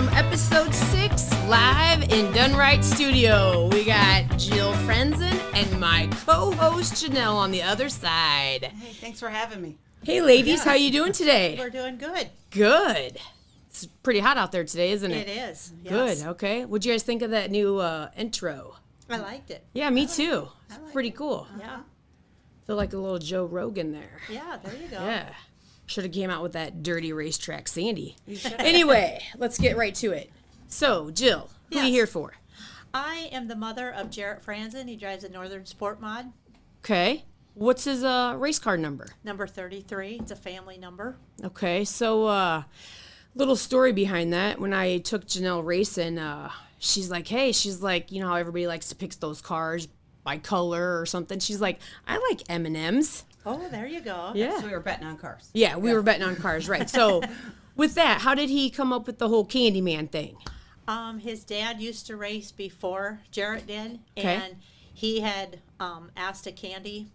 from episode 6, live in Done Right Studio. We got Jill Franzen and my co-host Janelle on the other side. Hey, thanks for having me. Hey ladies, how you doing today? We're doing good. Good. It's pretty hot out there today, isn't it? It is. Yes. Good, okay. What'd you guys think of that new intro? I liked it. Yeah, me too. It's liked pretty it. cool. Yeah. Feel like a little Joe Rogan there. Yeah, there you go. Yeah. Should have came out with that dirty racetrack Sandy. Anyway, let's get right to it. So, Jill, who are you Yes. here for? I am the mother of Jarrett Franzen. He drives a Northern Sport Mod, Okay. What's his race car number? number 33. It's a family number. Okay, so little story behind that. When I took Janelle racing, she's like, you know how everybody likes to pick those cars by color or something. She's like, I like M&Ms. Oh, there you go. Yeah. So we were betting on cars. Yeah, we were betting on cars, right. So with that, how did he come up with the whole Candyman thing? His dad used to race before Jarrett did, Okay. and he had asked a candy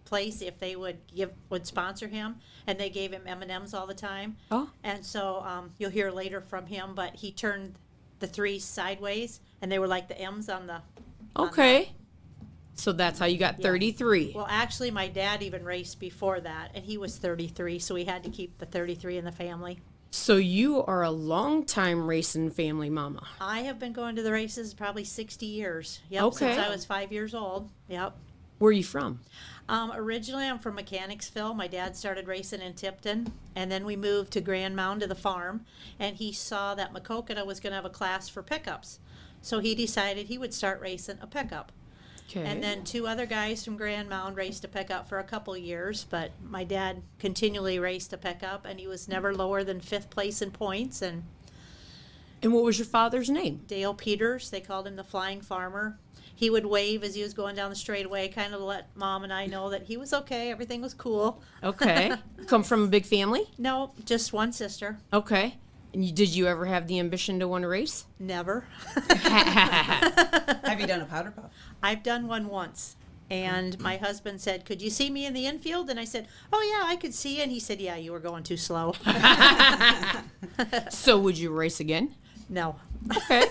place if they would sponsor him, and they gave him M&Ms all the time. Oh. And so you'll hear later from him, but he turned the 3 sideways, and they were like the M's on the. Okay. So that's how you got 33. Well, actually, my dad even raced before that, and he was 33, so we had to keep the 33 in the family. So you are a long-time racing family mama. I have been going to the races probably 60 years. Yep, Okay. since I was 5 years old. Yep. Where are you from? Originally, I'm from Mechanicsville. My dad started racing in Tipton, and then we moved to Grand Mound to the farm, and he saw that Maquoketa was going to have a class for pickups. So he decided he would start racing a pickup. Okay. And then 2 other guys from Grand Mound raced a pickup for a couple years, but my dad continually raced a pickup, and he was never lower than 5th place in points. And And what was your father's name? Dale Peters, they called him the Flying Farmer. He would wave as he was going down the straightaway, kind of to let Mom and I know that he was okay, everything was cool. Okay. Come from a big family? No, just one sister. Okay. And did you ever have the ambition to want to race? Never. Have you done a powder puff? I've done one once. And my husband said, "Could you see me in the infield?" And I said, "Oh, yeah, I could see you." And he said, "Yeah, you were going too slow." So would you race again? No. Okay.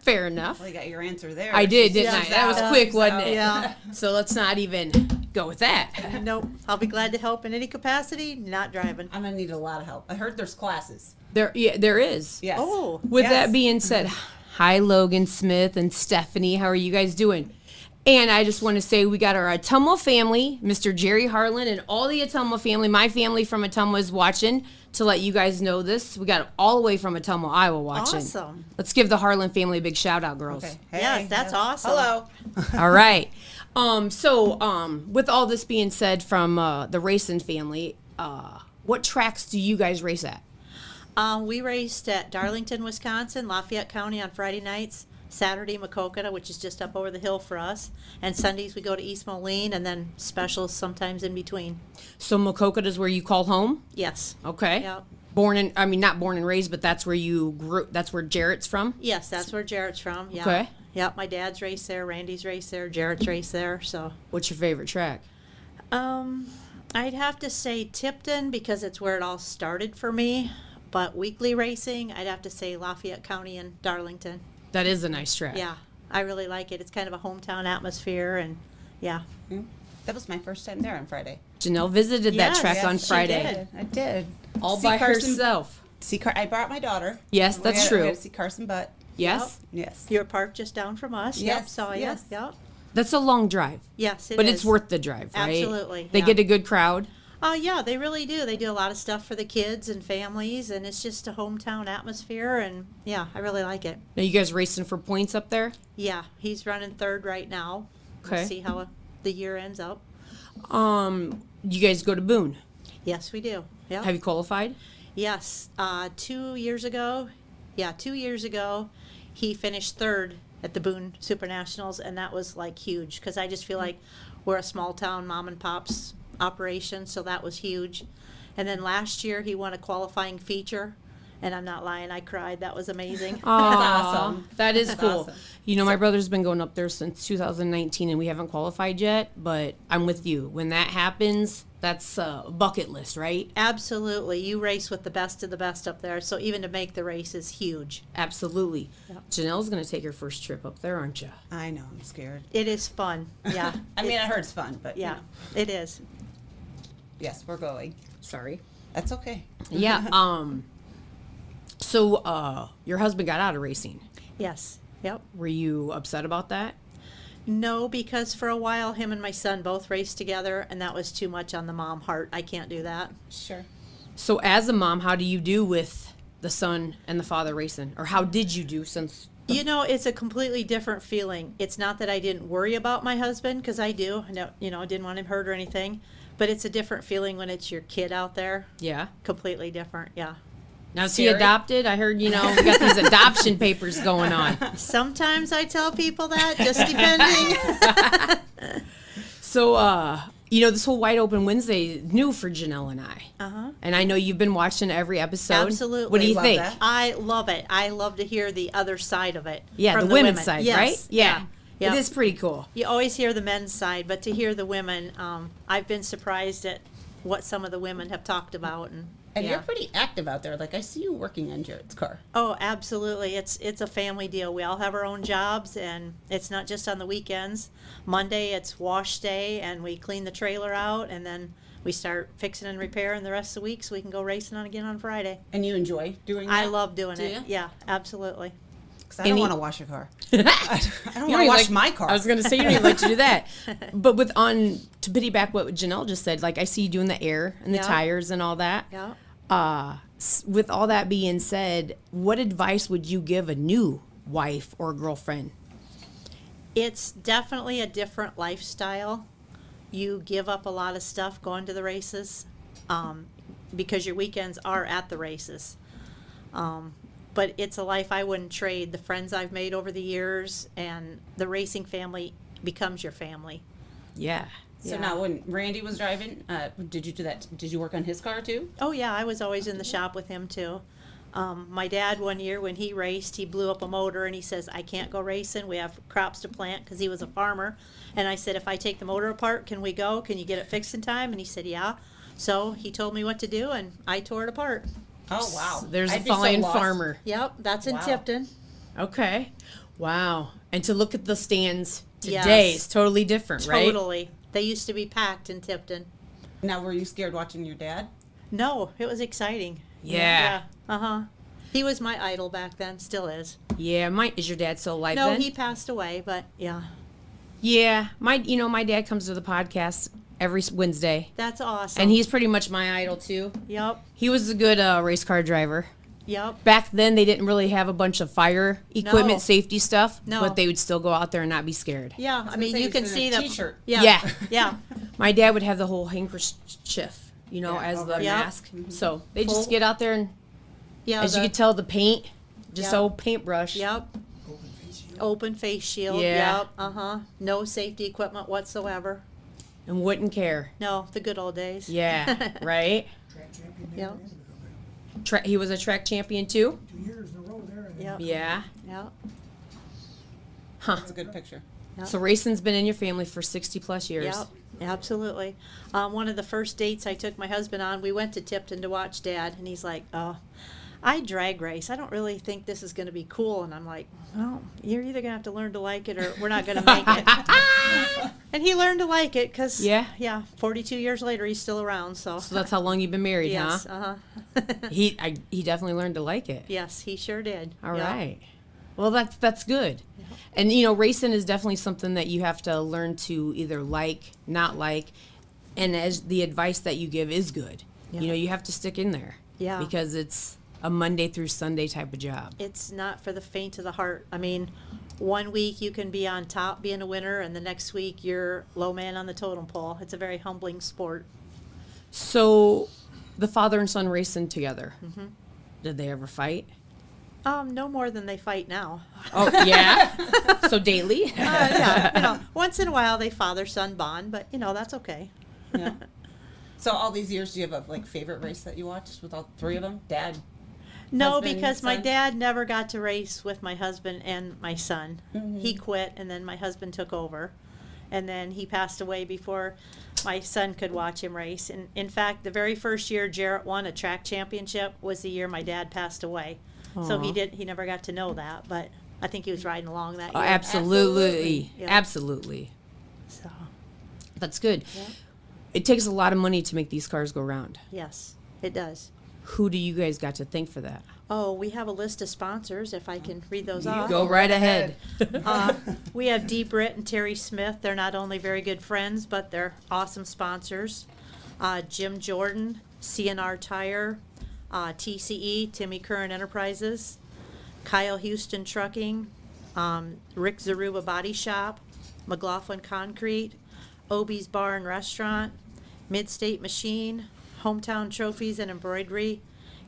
Fair enough. Well, you got your answer there. I did, She's didn't I? just That was out. quick, She's wasn't out. it? Yeah. So let's not even go with that. Nope. I'll be glad to help in any capacity, not driving. I'm going to need a lot of help. I heard there's classes. There is. Yes. Oh. With Yes. that being said, hi Logan Smith and Stephanie. How are you guys doing? And I just want to say we got our Ottumwa family, Mr. Jerry Harlan, and all the Ottumwa family. My family from Ottumwa is watching to let you guys know this. We got all the way from Ottumwa, Iowa watching. Awesome. Let's give the Harlan family a big shout out, girls. Okay. Yes, that's awesome. Hello. All right. So with all this being said from the racing family, what tracks do you guys race at? We raced at Darlington, Wisconsin, Lafayette County on Friday nights. Saturday, Maquoketa, which is just up over the hill for us. And Sundays, we go to East Moline, and then specials sometimes in between. So Maquoketa is where you call home? Yes. Okay. Yep. Not born and raised, but that's where you grew. That's where Jarrett's from? Yes, that's where Jarrett's from. Yeah. Okay. Yep, my dad's raced there, Randy's raced there, Jarrett's raced there, so. What's your favorite track? I'd have to say Tipton because it's where it all started for me. But weekly racing, I'd have to say Lafayette County and Darlington. That is a nice track. Yeah, I really like it. It's kind of a hometown atmosphere, and yeah. That was my first time there on Friday. Janelle visited that Yes, track yes, on she Friday. did. I did. All See by Carson- herself. I brought my daughter. Yes, that's We true. had to see Carson Butt. Yes? Yes. You're parked just down from us. Yep, Yes, saw you. yes. Yep. That's a long drive. Yes, it is. But it's worth the drive, right? Absolutely, They yeah. get a good crowd. Yeah, they really do. They do a lot of stuff for the kids and families, and it's just a hometown atmosphere, and yeah, I really like it. Now, you guys racing for points up there? Yeah, he's running 3rd right now. Okay. We'll see how the year ends up. You guys go to Boone. Yes, we do. Yep. Have you qualified? Yes. 2 years ago, he finished 3rd at the Boone Super Nationals, and that was like huge because I just feel like we're a small town mom and pop's operation, so that was huge. And then last year he won a qualifying feature, And I'm not lying, I cried. That was amazing. Awesome. That is cool. awesome. You know, my brother's been going up there since 2019, and we haven't qualified yet, but I'm with you. When that happens, that's a bucket list, right? Absolutely. You race with the best of the best up there, so even to make the race is huge. Absolutely. Yep. Janelle's going to take her first trip up there, aren't you? I know, I'm scared. It is fun. Yeah. I mean, I heard it's fun, but Yeah, it is. yes, we're going. Sorry. That's okay. Yeah. So your husband got out of racing. Yes. Yep. Were you upset about that? No, because for a while, him and my son both raced together, and that was too much on the mom heart. I can't do that. Sure. So as a mom, how do you do with the son and the father racing? Or how did you do since... You know, it's a completely different feeling. It's not that I didn't worry about my husband, because I do. I know, I didn't want him hurt or anything. But it's a different feeling when it's your kid out there. Yeah. Completely different, yeah. Now, is he Scary? adopted? I heard, we got these adoption papers going on. Sometimes I tell people that, just depending. So, this whole Wide Open Wednesday is new for Janelle and I. Uh-huh. And I know you've been watching every episode. Absolutely. What do you Love think? that. I love it. I love to hear the other side of it. Yeah, from the women's women. side, Yes. right? Yeah. Yep. It is pretty cool. You always hear the men's side, but to hear the women, I've been surprised at what some of the women have talked about. And yeah. you're pretty active out there. Like, I see you working on Jared's car. Oh, absolutely. It's a family deal. We all have our own jobs, and it's not just on the weekends. Monday, it's wash day, and we clean the trailer out, and then we start fixing and repairing the rest of the week so we can go racing on again on Friday. And you enjoy doing that? I love doing Do it. you? Yeah, absolutely. Because I don't want to wash a car. I don't You want to wash like- my car. I was going to say you don't even like to do that. But to piggyback what Janelle just said, like I see you doing the air and the Yeah. tires and all that. Yeah. With all that being said, what advice would you give a new wife or girlfriend? It's definitely a different lifestyle. You give up a lot of stuff going to the races because your weekends are at the races. But it's a life I wouldn't trade. The friends I've made over the years and the racing family becomes your family. Yeah. So Yeah. now, when Randy was driving, did you do that? Did you work on his car too? Oh yeah, I was always in the shop with him too. My dad one year when he raced, he blew up a motor and he says, I can't go racing. We have crops to plant because he was a farmer. And I said, if I take the motor apart, can we go? Can you get it fixed in time? And he said, yeah. So he told me what to do and I tore it apart. Oh, wow. There's I'd a be so flying lost. farmer. Yep, that's in Wow. Tipton. Okay. Wow. And to look at the stands today Yes. is totally different, right? Totally. They used to be packed in Tipton. Now, were you scared watching your dad? No, it was exciting. Yeah. Uh-huh. He was my idol back then, still is. Yeah. Is your dad still alive No, then? he passed away, but yeah. Yeah. My dad comes to the podcast every Wednesday. That's awesome. And he's pretty much my idol too. Yep, He was a good race car driver. yep. Back then, they didn't really have a bunch of fire equipment, No. safety stuff, No. but they would still go out there and not be scared. Yeah, I mean, you can see the the T-shirt. Yeah, Yeah. yeah. My dad would have the whole handkerchief, Yeah, as over the it. Yep. mask. So they just Full- get out there and, Yeah, as you can tell, the paint, just Yep. old paintbrush. Yep. Open face shield. Yeah. Yep. Uh-huh. No safety equipment whatsoever. And wouldn't care. No, the good old days. Yeah, right? Track champion Yep. He was a track champion too? 2 years in a row there. And Yep. Yeah. Yep. Huh. That's a good picture. Yep. So racing's been in your family for 60 plus years. Yep, absolutely. One of the first dates I took my husband on, we went to Tipton to watch Dad, and he's like, "Oh, I drag race. I don't really think this is going to be cool." And I'm like, "Well, you're either going to have to learn to like it, or we're not going to make it." And he learned to like it because, Yeah. 42 years later, he's still around. So, So that's how long you've been married, yes, huh? uh-huh. He definitely learned to like it. Yes, he sure did. All Yep. right. Well, that's good. And racing is definitely something that you have to learn to either like, not like, and as the advice that you give is good. Yeah. You have to stick in there. Yeah. Because it's a Monday through Sunday type of job. It's not for the faint of the heart. I mean, one week you can be on top, being a winner, and the next week you're low man on the totem pole. It's a very humbling sport. So, the father and son racing together. Mm-hmm. Did they ever fight? No more than they fight now. Oh, yeah. So daily. Yeah, once in a while they father-son bond, but that's okay. Yeah. So all these years, do you have a favorite race that you watched with all three of them? Dad. No, husband, because my son? dad never got to race with my husband and my son. He quit, and then my husband took over. And then he passed away before my son could watch him race. And in fact, the very first year Jarrett won a track championship was the year my dad passed away. So he never got to know that, but I think he was riding along that year. Absolutely. Yeah. Absolutely. So, That's good. Yeah. It takes a lot of money to make these cars go round. yes, it does. Who do you guys got to thank for that? Oh, we have a list of sponsors, if I can read those off. Go right ahead. We have Dee Britt and Terry Smith. They're not only very good friends, but they're awesome sponsors. Jim Jordan, CNR Tire, TCE, Timmy Curran Enterprises, Kyle Houston Trucking, Rick Zaruba Body Shop, McLaughlin Concrete, Obie's Bar and Restaurant, Midstate Machine, Hometown Trophies and Embroidery,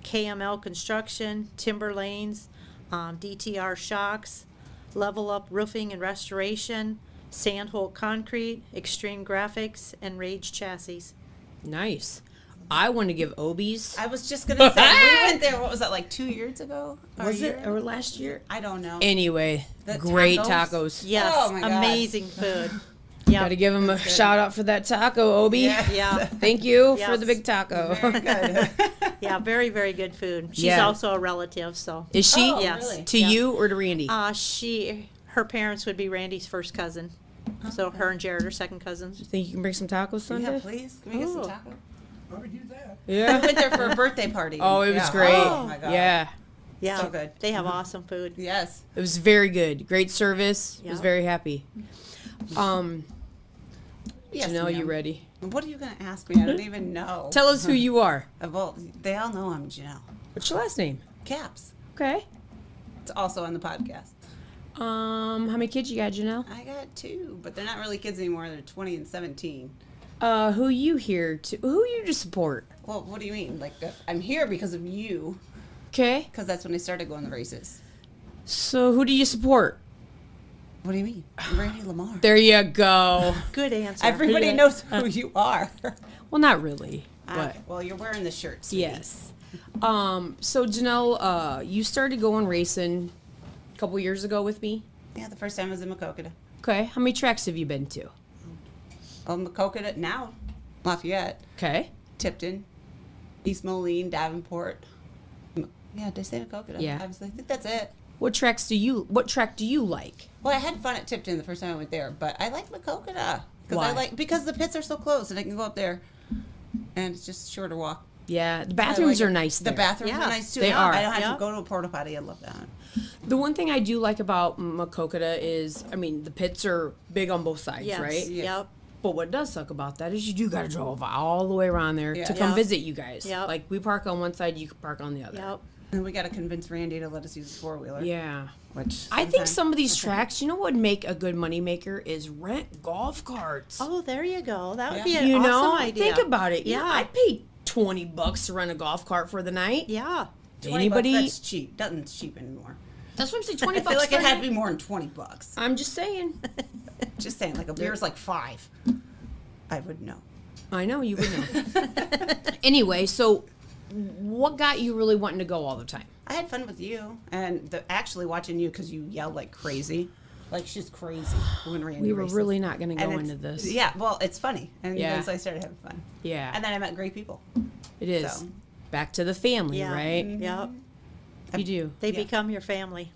KML Construction, Timber Lanes, DTR Shocks, Level Up Roofing and Restoration, Sandholt Concrete, Extreme Graphics, and Rage Chassis. Nice. I want to give Obies. I was just gonna say we went there. What was that, like 2 years ago? Or Was a it? year? Or last year? I don't know. Anyway, The great tacos? tacos. Yes, Oh my God. amazing food. Yeah, Got to give him a shout out for that taco, Obi. Yeah. yeah, Thank you for Yes. the big taco. Very good. yeah, very, very good food. She's Yeah. also a relative, so. Is she Oh, Yes. really? to Yeah. you or to Randy? Her parents would be Randy's first cousin. So her and Jared are second cousins. Think you can bring some tacos Sunday? Yeah, please. Can we get some Ooh. taco? Why would you do that? We Yeah. went there for a birthday party. Oh, it was Yeah. great. Oh my god. Yeah. Yeah, So good. They have awesome food. Yes. It was very good. Great service. Was Yeah. very happy. Yes, Janelle, you ma'am. ready? What are you gonna ask me? I don't even know. Tell us who you are. Well, they all know I'm Janelle What's your last name? Kaps. Okay. It's also on the podcast. How many kids you got, Janelle? I got 2, but they're not really kids anymore. They're 20 and 17. Who you here to? Who you to support? Well, what do you mean? Like, I'm here because of you, Okay. because that's when I started going to races. So who do you support? What do you mean? Randy Lamar. There you go. Good answer. Everybody Yeah. knows who you are. Well, not really, but Well, you're wearing the shirt. sweetie. yes. So Janelle, you started going racing a couple years ago with me. Yeah, the first time I was in Macokota. Okay. How many tracks have you been to? Oh, Macokota now, Lafayette, Okay. Tipton, East Moline, Davenport. Yeah, did I say Macokota? Yeah. I think that's it. What track do you like? Well, I had fun at Tipton the first time I went there, but I like Macokota Why? because the pits are so close and I can go up there, and it's just a shorter walk. Yeah, the I bathrooms like are it. nice The there. bathrooms Yeah, are nice too. they are. I don't have Yeah. to go to a porta potty. I love that. The one thing I do like about Macokota is, I mean, the pits are big on both sides, Yes. right? Yes. Yep. But what does suck about that is you do got to drive all the way around there Yeah. to come Yeah. visit you guys. Yep. Like we park on one side, you can park on the other. Yep. And we got to convince Randy to let us use the 4-wheeler. Yeah. Which I think sometimes- some of these tracks, you know what would make a good money maker is rent golf carts. Oh, there you go. That would Yeah. be an you awesome know, idea. think about it. Yeah, Yeah. I'd pay $20 to rent a golf cart for the night. Yeah. 20 Anybody? bucks, that's cheap. Nothing's cheap anymore. That's what I'm saying. 20 I bucks. feel like for it a had to night. be more than 20 bucks. I'm just saying. Just saying, like a beer's like 5. I would know. I know you would know. Anyway, so what got you really wanting to go all the time? I had fun with you, and actually watching you because you yelled like crazy. Like she's crazy when Randy We were races. really not going to And go it's- into this. Yeah, well, it's funny. And Yeah. then so I started having fun. Yeah, And then I met great people. it is. So. Back to the family, Yeah. right? Yep. You do. They Yeah. become your family.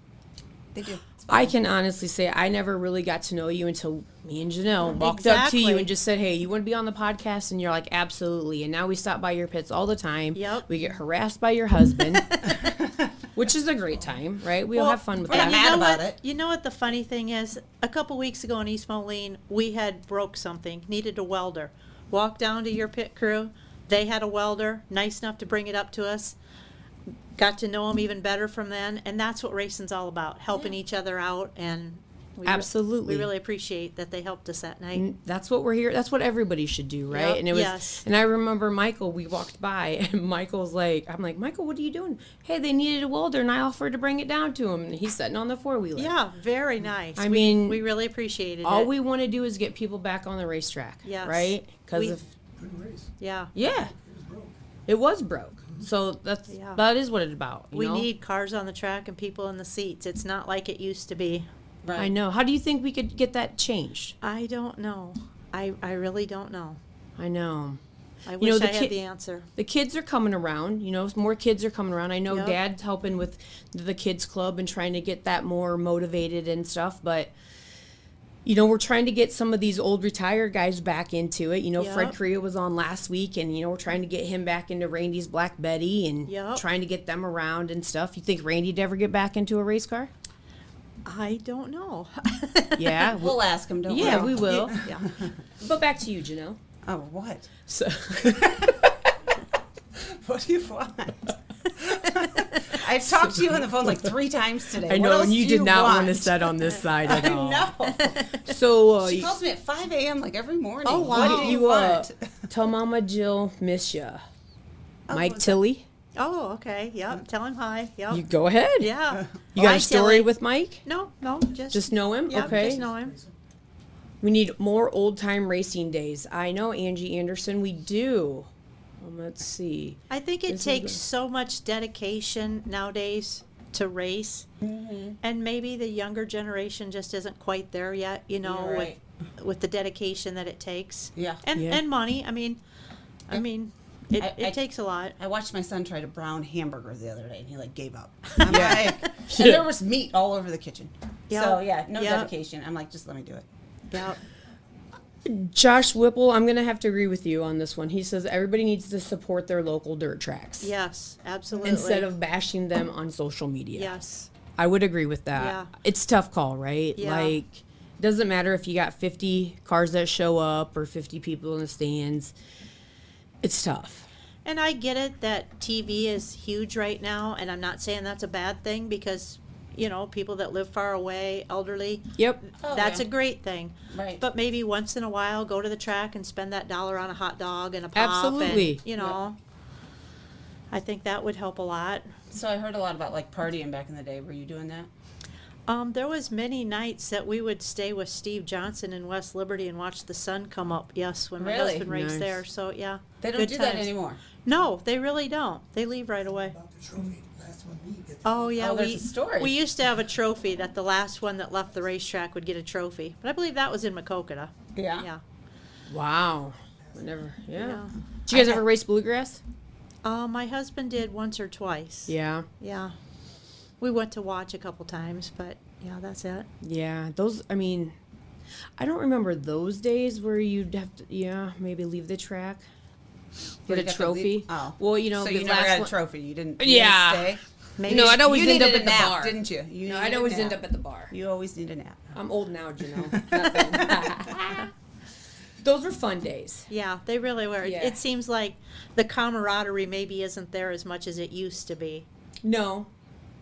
They do. It's I fun. can honestly say I never really got to know you until me and Janelle walked up to you Exactly. and just said, "Hey, you want to be on the podcast?" And you're like, "Absolutely." And now we stop by your pits all the time. Yep. We get harassed by your husband, which is a great time, right? We all Well, have fun with we're not that. mad about what? it. You know what the funny thing is? A couple weeks ago in East Moline, we had broke something, needed a welder. Walked down to your pit crew. They had a welder, nice enough to bring it up to us. Got to know them even better from then, and that's what racing's all about, helping each other out, and Absolutely. we really appreciate that they helped us that night. That's what we're here. That's what everybody should do, right? Yep, And it was. yes. And I remember Michael. We walked by, and Michael's like, "I'm like, Michael, what are you doing? Hey, they needed a welder, and I offered to bring it down to him. And he's sitting on the 4-wheeler. Yeah, very nice. I mean, we really appreciated All it. we want to do is get people back on the racetrack, Yes. right? Because We- of Good race. Yeah. yeah, It was broke. it was broke. So Yeah. that is what it's about. You We know? need cars on the track and people in the seats. It's not like it used to be. Right. I know. How do you think we could get that changed? I don't know. I really don't know. I know. I know, wish the I had kid- the answer. The kids are coming around, you know, more kids are coming around. I know Yep. Dad's helping with the kids club and trying to get that more motivated and stuff, but you know, we're trying to get some of these old retired guys back into it. You know, Fred Yep. Korea was on last week, and you know, we're trying to get him back into Randy's Black Betty and Yep. trying to get them around and stuff. You think Randy'd ever get back into a race car? I don't know. Yeah, We'll ask him, don't we? yeah, we will. Yeah. But back to you, Janelle. Oh, what? So, What do you want? I've talked to you on the phone like 3 times today. I What know, else and you do did not want to want? sit on this side at I all. know. So, She calls me at 5 a.m. like every morning. Oh, wow. What do you want? tell Mama Jill miss ya. Mike what's Tilley. Oh, okay. Yep. Tell him hi. Yep. You go ahead. Yeah. You got Hi, a story Tilly. with Mike? No, just Just know him? Yep, Okay. just know him. We need more old time racing days. I know, Angie Anderson, we do. Let's see. I think it This is takes the- so much dedication nowadays to race, and maybe the younger generation just isn't quite there yet. You know, You're right. with the dedication that it takes. Yeah. And Yeah. and money. I mean, it I- takes a lot. I watched my son try to brown hamburger the other day, and he like gave up. I'm like, and there was meat all over the kitchen. Yeah. So yeah, no Yeah. dedication. I'm like, just let me do it. Yeah. Josh Whipple, I'm going to have to agree with you on this one. He says everybody needs to support their local dirt tracks Yes. Absolutely. instead of bashing them on social media. Yes. I would agree with that. Yeah. It's a tough call, right? Yeah. Like, doesn't matter if you got 50 cars that show up or 50 people in the stands. It's tough. And I get it that TV is huge right now, and I'm not saying that's a bad thing because, you know, people that live far away, elderly, Yep. Oh, that's yeah. a great thing. Right. But maybe once in a while, go to the track and spend that $1 on a hot dog and a pop. Absolutely. And, you know, I think that would help a lot. So I heard a lot about like partying back in the day. Were you doing that? There was many nights that we would stay with Steve Johnson in West Liberty and watch the sun come up. Yes, when my Really? husband raced Nice. there. So yeah, They don't good do that times. anymore. No, they really don't. They leave right away. About the trophy, last one we get. Oh yeah, Oh, there's a story. we used to have a trophy that the last one that left the racetrack would get a trophy. But I believe that was in Makokata. Yeah. Yeah. Wow. Never. Yeah. Yeah. Did you guys ever race bluegrass? My husband did once or twice. Yeah. Yeah. We went to watch a couple times, but yeah, that's it. Yeah. Those, I mean, I don't remember those days where you'd have to, yeah, maybe leave the track. Where Get you a got to trophy. leave- Oh. Well, you know, So the you never last got a one- trophy. You didn't. Yeah. You didn't stay? Maybe No, I'd always you end up needed at a the nap, bar. didn't you? You No, needed I'd a always nap. end up at the bar. You always need a nap. I'm old now, Janelle. Those were fun days. Yeah, they really were. Yeah. It seems like the camaraderie maybe isn't there as much as it used to be. No,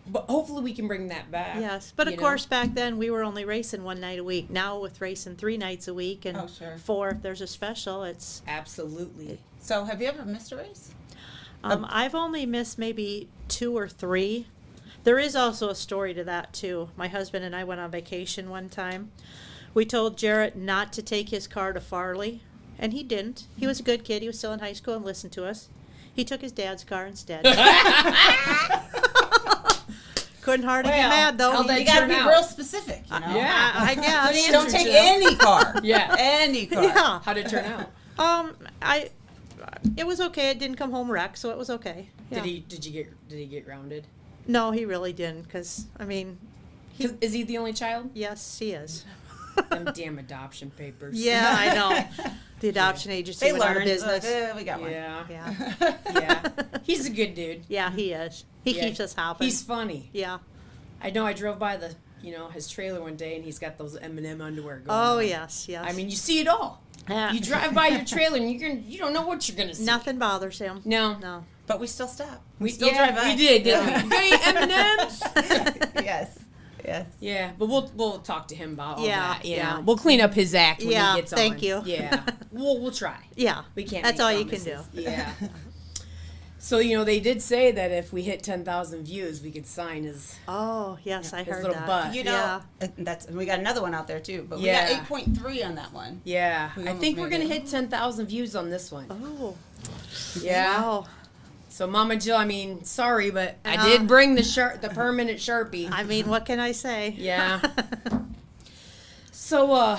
but hopefully we can bring that back. Yes, but you of know? course back then we were only racing one night a week. Now with racing 3 nights a week and Oh, sure. 4 if there's a special, it's Absolutely. So have you ever missed a race? I've only missed maybe 2 or 3. There is also a story to that too. My husband and I went on vacation one time. We told Jarrett not to take his car to Farley, and he didn't. He was a good kid. He was still in high school and listened to us. He took his dad's car instead. Couldn't hardly be mad though. how'd that You got to turn be out? real specific, you know? Yeah. I guess. Don't take any car. Yeah. Any car. Yeah. How'd it turn out? It was okay. It didn't come home wrecked, so it was okay. Yeah. Did he get grounded? No, he really didn't. Because I mean, Is he the only child? yes, he is. Them damn adoption papers. Yeah, I know. The adoption agency They went out of learned. business. We got one. Yeah. Yeah, Yeah. He's a good dude. yeah, he is. He Yeah. keeps us hopping. He's funny. Yeah. I know I drove by his trailer one day and he's got those M&M underwear going Oh on. yes, yes. I mean, you see it all. Yeah. You drive by your trailer and you don't know what you're going to see. Nothing bothers him. No. No. But we still stopped. We still drive by. We did, didn't we? You got any M&Ms? Yes. Yes. Yeah, but we'll talk to him about all Yeah, that. You yeah. know. We'll clean up his act when Yeah, he gets on. thank you. Yeah, we'll try. Yeah. We can't. That's make all you can promises. do. Yeah. So they did say that if we hit 10,000 views, we could sign his. Oh yes, I his heard little that. butt. You know, Yeah. that's we got another one out there too. But Yeah. we got 8.3 on that one. Yeah, We I almost think we're made gonna it. hit 10,000 views on this one. Oh. Yeah. Wow. So Mama Jill, I mean, sorry, but I did bring the permanent Sharpie. I mean, what can I say? Yeah. So,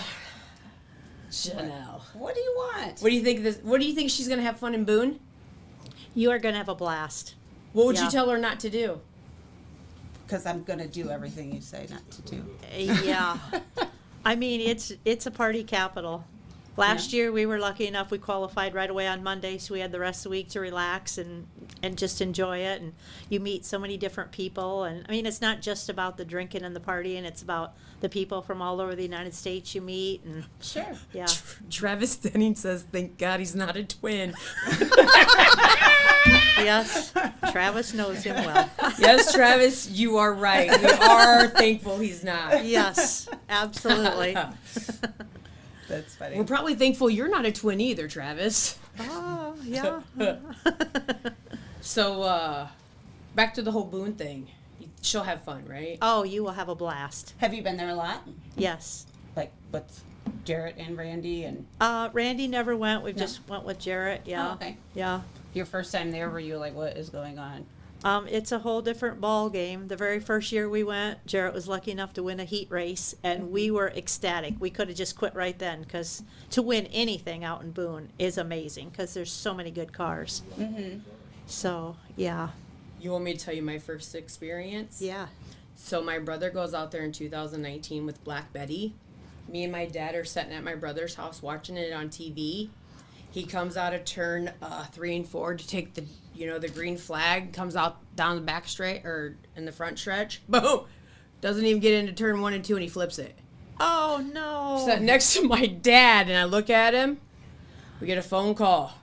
Janelle, What do you want? what do you think? What do you think she's gonna have fun in Boone? You are going to have a blast. What would Yeah. you tell her not to do? Because I'm going to do everything you say not to do. Yeah. I mean, it's a party capital. Last year, we were lucky enough, we qualified right away on Monday, so we had the rest of the week to relax and just enjoy it. And you meet so many different people. And I mean, it's not just about the drinking and the partying, it's about the people from all over the United States you meet. And Sure. yeah. Travis Denning says, "Thank God he's not a twin." Yes, Travis knows him well. Yes, Travis, you are right. We are thankful he's not. Yes, absolutely. That's funny. We're probably thankful you're not a twin either, Travis. Oh, yeah. So, back to the whole Boone thing. She'll have fun, right? Oh, you will have a blast. Have you been there a lot? Yes. Like with Jarrett and Randy and Randy never went. We No. just went with Jarrett. Yeah. Oh, okay. Yeah. your first time there? Were you like, what is going on? It's a whole different ball game. The very first year we went, Jarrett was lucky enough to win a heat race, and we were ecstatic. We could have just quit right then, because to win anything out in Boone is amazing, because there's so many good cars. Mm-hmm. So, yeah. You want me to tell you my first experience? Yeah. So my brother goes out there in 2019 with Black Betty. Me and my dad are sitting at my brother's house watching it on TV. He comes out of turn 3 and 4 to take the green flag. Comes out down the back straight or in the front stretch. Boom! Doesn't even get into turn 1 and 2, and he flips it. Oh, no. Sat next to my dad, and I look at him. We get a phone call.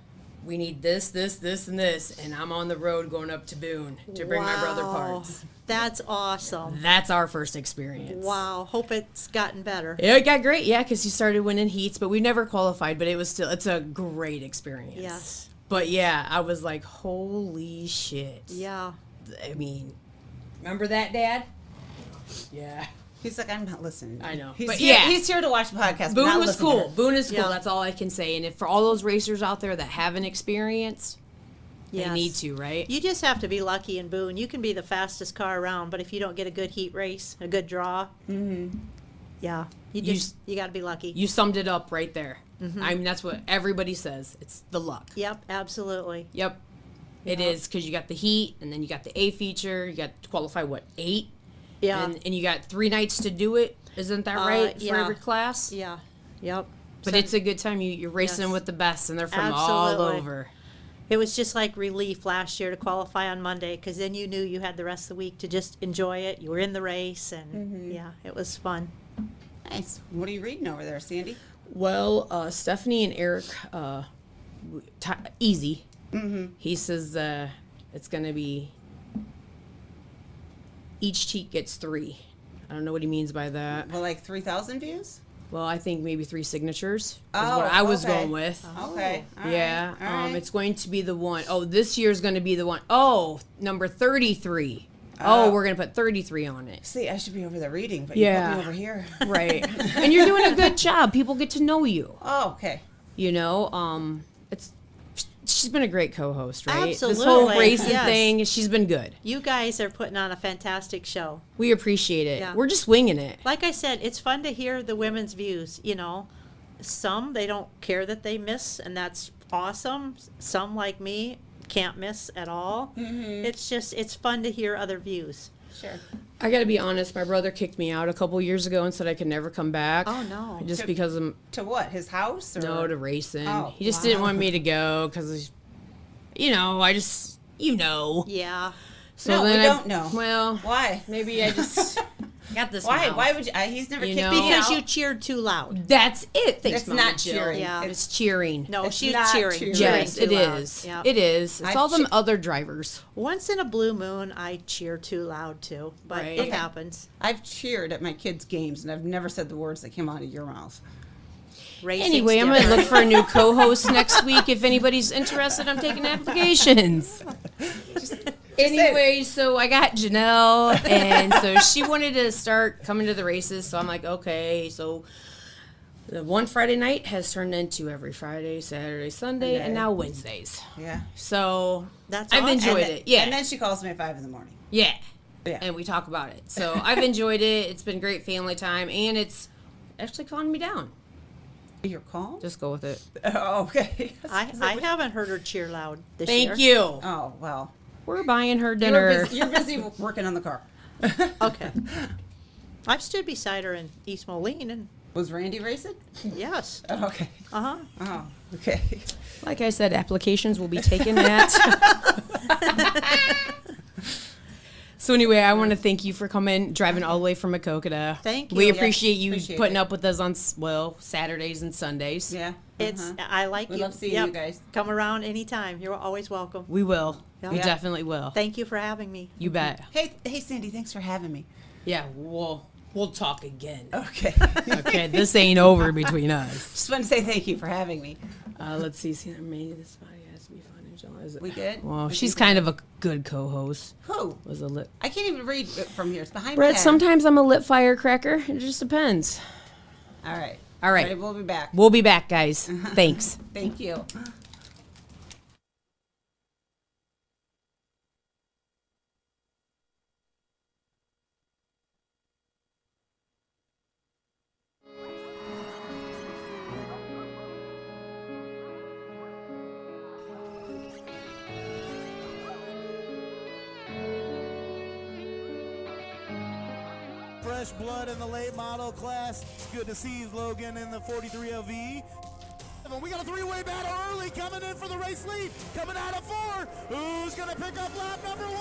We need this, this, this, and this, and I'm on the road going up to Boone to bring my brother Wow. parts. That's awesome. That's our first experience. Wow. Hope it's gotten better. Yeah, it got great, yeah, because he started winning heats, but we never qualified, but it's a great experience. Yes. But yeah, I was like, holy shit. Yeah. I mean, remember that, Dad? Yeah. He's like, I'm not listening. I know. He's But here, yeah. he's here to watch the podcast. but Boone not was listen to cool. her. Boone is cool. Yeah. That's all I can say. And if for all those racers out there that haven't experienced, Yes. they need to, right? You just have to be lucky in Boone. You can be the fastest car around, but if you don't get a good heat race, a good draw, yeah, you got to be lucky. You summed it up right there. Mm-hmm. I mean, that's what everybody says. It's the luck. Yep, absolutely. Yep. It is, because you got the heat, and then you got the A feature. You got to qualify, 8? Yeah, And you got 3 nights to do it. Isn't that right? For yeah. every class? yeah, yep. But So it's a good time. You're racing Yes. with the best, and they're from all Absolutely. over. it was just like relief last year to qualify on Monday, because then you knew you had the rest of the week to just enjoy it. You were in the race, and yeah, it was fun. Nice. What are you reading over there, Sandy? Well, Stephanie and Eric, easy. Mm-hmm. He says it's going to be each cheat gets 3. I don't know what he means by that. Well, like 3,000 views? Well, I think maybe 3 signatures is Oh, what I was okay. going with. Okay. All Yeah, right. All right. it's going to be the one. Oh, this year's going to be the one. Oh, number 33. Oh, we're going to put 33 on it. See, I should be over there reading, but Yeah. you put me over here. Right. And you're doing a good job. People get to know you. Oh, okay. She's been a great co-host, right? This whole Absolutely, racing yes. thing, she's been good. You guys are putting on a fantastic show. We appreciate it. Yeah. We're just winging it. Like I said, it's fun to hear the women's views. Some they don't care that they miss, and that's awesome. Some, like me, can't miss at all. Mm-hmm. It's fun to hear other views. Sure. I got to be honest. My brother kicked me out a couple years ago and said I could never come back. Oh, no. Just To- because I'm To what? His house? Or? to racing. Oh, He just wow. didn't want me to go because, I just, Yeah. So No, we then don't know. Well, Why? maybe I just got this. Why? mouth. Why would you? He's never You kicked know? me Because out. you cheered too loud. That's it. Thanks, It's Mama not Jill. cheering. Yeah. It's cheering. No, It's she's not cheering. cheering. Yes, too it loud. is. Yep. It is. It's I all them che- other drivers. Once in a blue moon, I cheer too loud too, but Right. it Okay. happens. I've cheered at my kids' games, and I've never said the words that came out of your mouth. Racing's Anyway, I'm going to different. look for a new co-host next week. If anybody's interested, I'm taking applications. Anyway, so I got Janelle, and so she wanted to start coming to the races. So I'm like, okay. So The one Friday night has turned into every Friday, Saturday, Sunday, and now Wednesdays. Yeah. So That's I've awesome. enjoyed it. Yeah. And then she calls me at 5 in the morning. Yeah. Yeah. And we talk about it. So I've enjoyed it. It's been great family time, and it's actually calmed me down. You're calm? Just go with it. Oh, okay. I haven't heard her cheer loud this year. Thank you. Oh, well. We're buying her dinner. You're busy working on the car. Okay. I've stood beside her in East Moline, and Was Randy racing? yes. Oh, okay. Uh-huh. Oh, okay. Like I said, applications will be taken at. So anyway, I want to thank you for coming, driving all the way from Makokata. Thank you. We Yeah, appreciate you appreciate putting it. up with us on, Saturdays and Sundays. Yeah. It's I like We you. love seeing you guys. Come around anytime. You're always welcome. We will. Yeah. We Yeah. definitely will. Thank you for having me. You bet. Hey, Sandy, thanks for having me. Yeah, we'll talk again. Okay. Okay, this ain't over between us. Just want to say thank you for having me. Let's see. Maybe this body has to be fun and July. Is it? We good? Well, We she's good? kind of a good co-host. Who? Was a lip. I can't even read it from here. It's behind Brett, my head. sometimes I'm a lip firecracker. It just depends. All right. All right. Ready? We'll be back. We'll be back, guys. Thanks. Thank you. Fresh blood in the late model class. It's good to see you, Logan, in the 43 LV. We got a three-way battle early coming in for the race lead. Coming out of 4. Who's going to pick up lap number 1?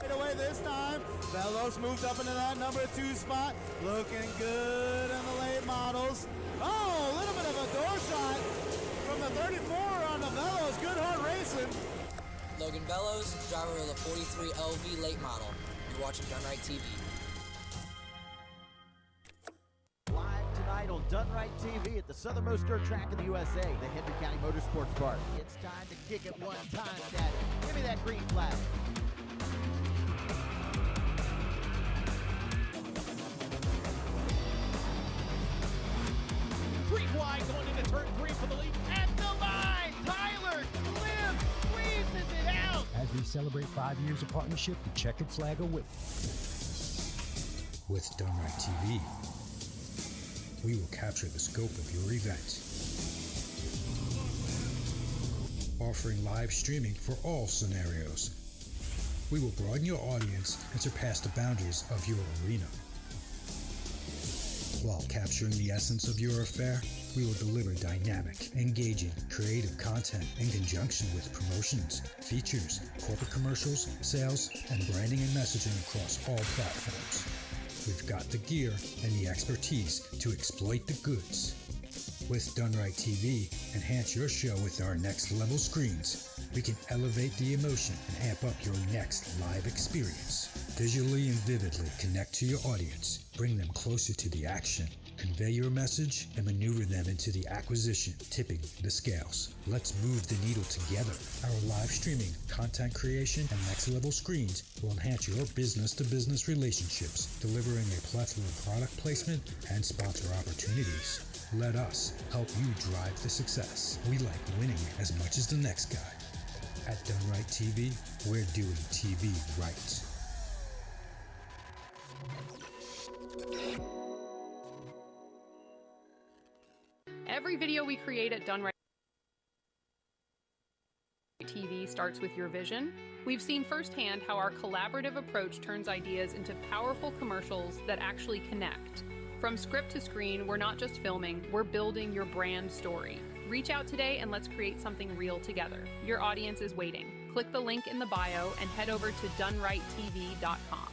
Right away this time. Velos moved up into that number 2 spot. Looking good in the late models. Oh, a little bit of a door shot from the 34 on the Velos. Good hard racing. Logan Bellows, driver of the 43 LV late model. You're watching Done Right TV. Live tonight on Done Right TV at the southernmost dirt track in the USA, the Henry County Motorsports Park. It's time to kick it one time, Daddy. Give me that green flag. Three wide going into turn 3 for the lead. At the line, Tyler Cliff squeezes it out. As we celebrate 5 years of partnership, the checkered flag are with. With Done Right TV, we will capture the scope of your event, offering live streaming for all scenarios. We will broaden your audience and surpass the boundaries of your arena. While capturing the essence of your affair, we will deliver dynamic, engaging, creative content in conjunction with promotions, features, corporate commercials, sales, and branding and messaging across all platforms. We've got the gear and the expertise to exploit the goods. With Done Right TV, enhance your show with our next level screens. We can elevate the emotion and amp up your next live experience. Visually and vividly connect to your audience, bring them closer to the action, convey your message, and maneuver them into the acquisition, tipping the scales. Let's move the needle together. Our live streaming, content creation, and next level screens will enhance your business-to-business relationships, delivering a plethora of product placement and sponsor opportunities. Let us help you drive the success. We like winning as much as the next guy. At Done Right TV, we're doing TV right. Every video we create at Done Right TV starts with your vision. We've seen firsthand how our collaborative approach turns ideas into powerful commercials that actually connect. From script to screen, we're not just filming, we're building your brand story. Reach out today and let's create something real together. Your audience is waiting. Click the link in the bio and head over to donerighttv.com.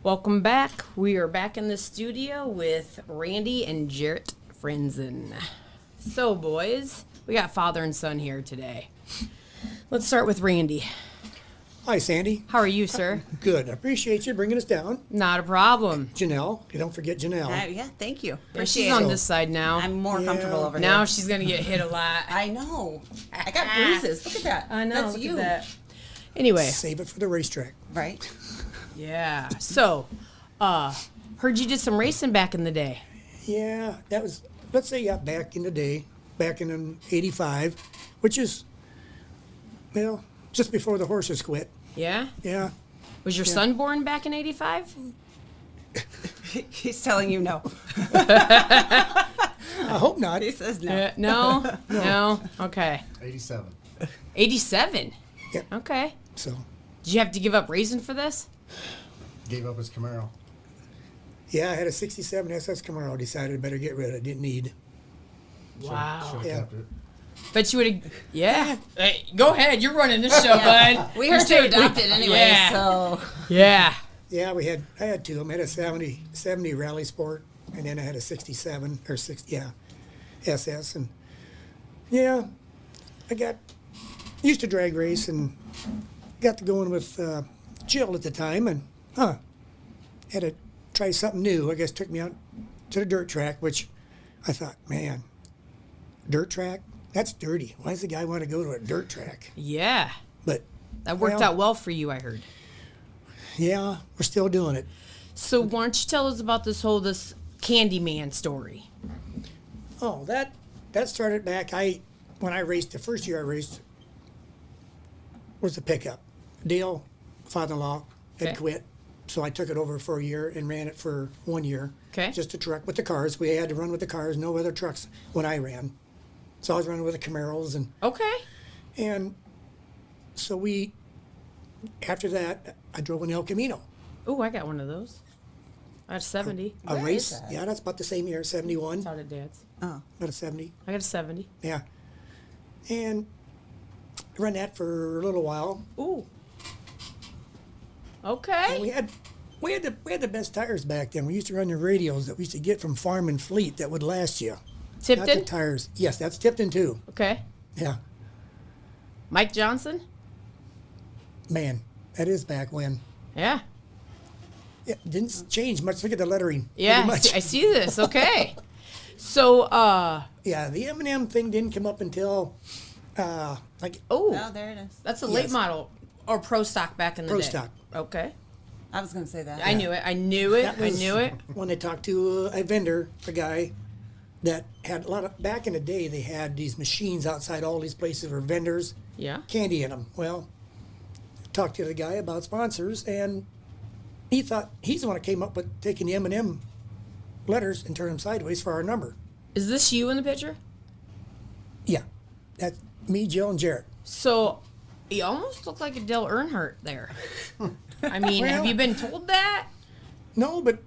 Welcome back. We are back in the studio with Randy and Jarrett Franzen. So, boys, we got father and son here today. Let's start with Randy. Hi, Sandy. How are you, sir? Good. I appreciate you bringing us down. Not a problem. Janelle, you don't forget Janelle. Yeah, thank you. Yeah, she's on this side now. I'm more comfortable over here. Now she's gonna get hit a lot. I know. I got bruises. Look at that. I know. That's look you. at that. Anyway. Save it for the racetrack. Right. Yeah. So, heard you did some racing back in the day. Yeah, that was, let's say, back in the day, back in '85, which is, well, just before the horses quit. Yeah? Yeah. Was your son born back in '85? He's telling you no. I hope not. He says no. No? No? Okay. 87. 87? Yep. Okay. So, Did you have to give up racing for this? Gave up his Camaro. yeah, I had a '67 SS Camaro. Decided I better get rid of it. Didn't need. Wow. Should have Yeah. kept it. Bet you would have. Yeah. Hey, go ahead. You're running this show, bud. We heard you adopted anyway, Yeah. so. Yeah. Yeah, I had two of them. I had a 70 Rally Sport, and then I had a 67 or 60, SS, and yeah, I used to drag race and got to going with Jill at the time, and had to try something new. I guess took me out to the dirt track, which I thought, man, dirt track, that's dirty. Why does the guy want to go to a dirt track? Yeah. But That worked out well for you, I heard. yeah, we're still doing it. So why don't you tell us about this Candyman story? Oh, that started back. When I raced, the first year I raced was the pickup. Dale, father-in-law, had Okay. quit, so I took it over for a year and ran it for 1 year. Okay. Just a truck with the cars. We had to run with the cars. No other trucks when I ran, so I was running with the Camaros Okay. and so after that I drove an El Camino. Oh, I got one of those. I had a 70. A race. Yeah, that's about the same year, 71. How did Dad's? About a 70. I got a 70. Yeah. And ran that for a little while. Ooh. And Okay. we had the best tires back then. We used to run the radials that we used to get from Farm and Fleet that would last you. Not the Tipton? tires. Yes, that's Tipton too. Okay. Yeah. Mike Johnson? Man, that is back when. Yeah. It didn't change much. Look at the lettering. Yeah, Pretty much. I see this. Okay. So, Yeah, the M&M thing didn't come up until like oh, Oh, there it is. that's a late Yes. model or pro stock back in the Pro day. stock. Okay. I was going to say that. I knew it. I knew it. That I was knew it. when I talked to a vendor, a guy that had a lot of, back in the day, they had these machines outside all these places where vendors, Yeah. candy in them. Well, talked to the guy about sponsors, and he thought he's the one that came up with taking the M&M letters and turning them sideways for our number. Is this you in the picture? Yeah, that's me, Jill, and Jarrett. So, you almost look like a Dale Earnhardt there. I mean, have Well- you been told that? No, but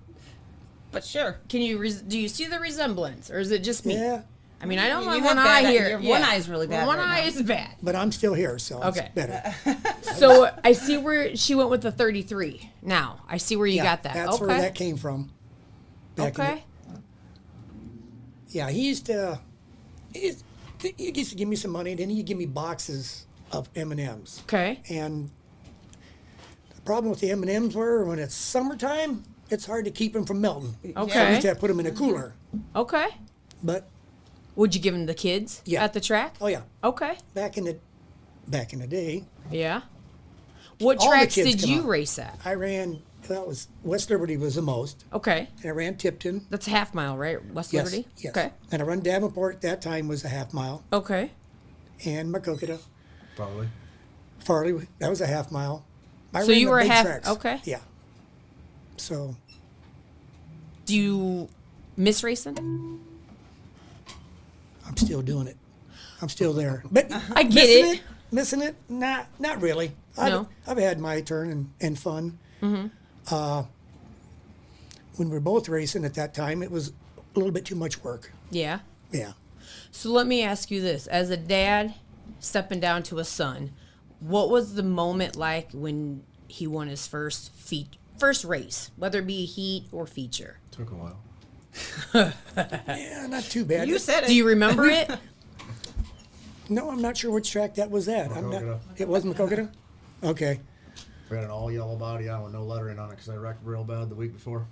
But sure. Can you do you see the resemblance, or is it just me? yeah, I mean, I don't You have have one eye bad- here. your one eye is really bad One right eye now. is bad. but I'm still here, so Okay. it's better. So I see where she went with the 33. Now I see where you Yeah, got that. That's okay. where that came from. back in the- Okay. Yeah, he used to give me some money, then he'd give me boxes of M&Ms. Okay. And the problem with the M&Ms were when it's summertime, it's hard to keep them from melting. So we Okay. used to have to put them in a cooler. Okay. But Would you give them to the kids Yeah. at the track? oh yeah, Okay. back in the day, Yeah. What All the tracks kids did come you out. race at? I ran. That was West Liberty was the most, Okay. and I ran Tipton. That's a half mile, right? West Yes, Liberty? yes. Okay. And I run Davenport. That time was a half mile, Okay. and Macokota, Probably. Farley. That was a half mile. I So ran you the were a big half- tracks. okay. Yeah. So Do you miss racing? I'm still doing it. I'm still there. But I get missing it. Missing it? Not really. No. I've had my turn and fun. Mm-hmm. When we were both racing at that time, it was a little bit too much work. Yeah. Yeah. So let me ask you this. As a dad stepping down to a son, what was the moment like when he won his first race, whether it be heat or feature? Took a while. Yeah, not too bad. You said it. Do you remember it? No, I'm not sure which track that was at. I'm not. Macokota. It was Macokota? Okay. We had an all yellow body on with no lettering on it because I wrecked real bad the week before.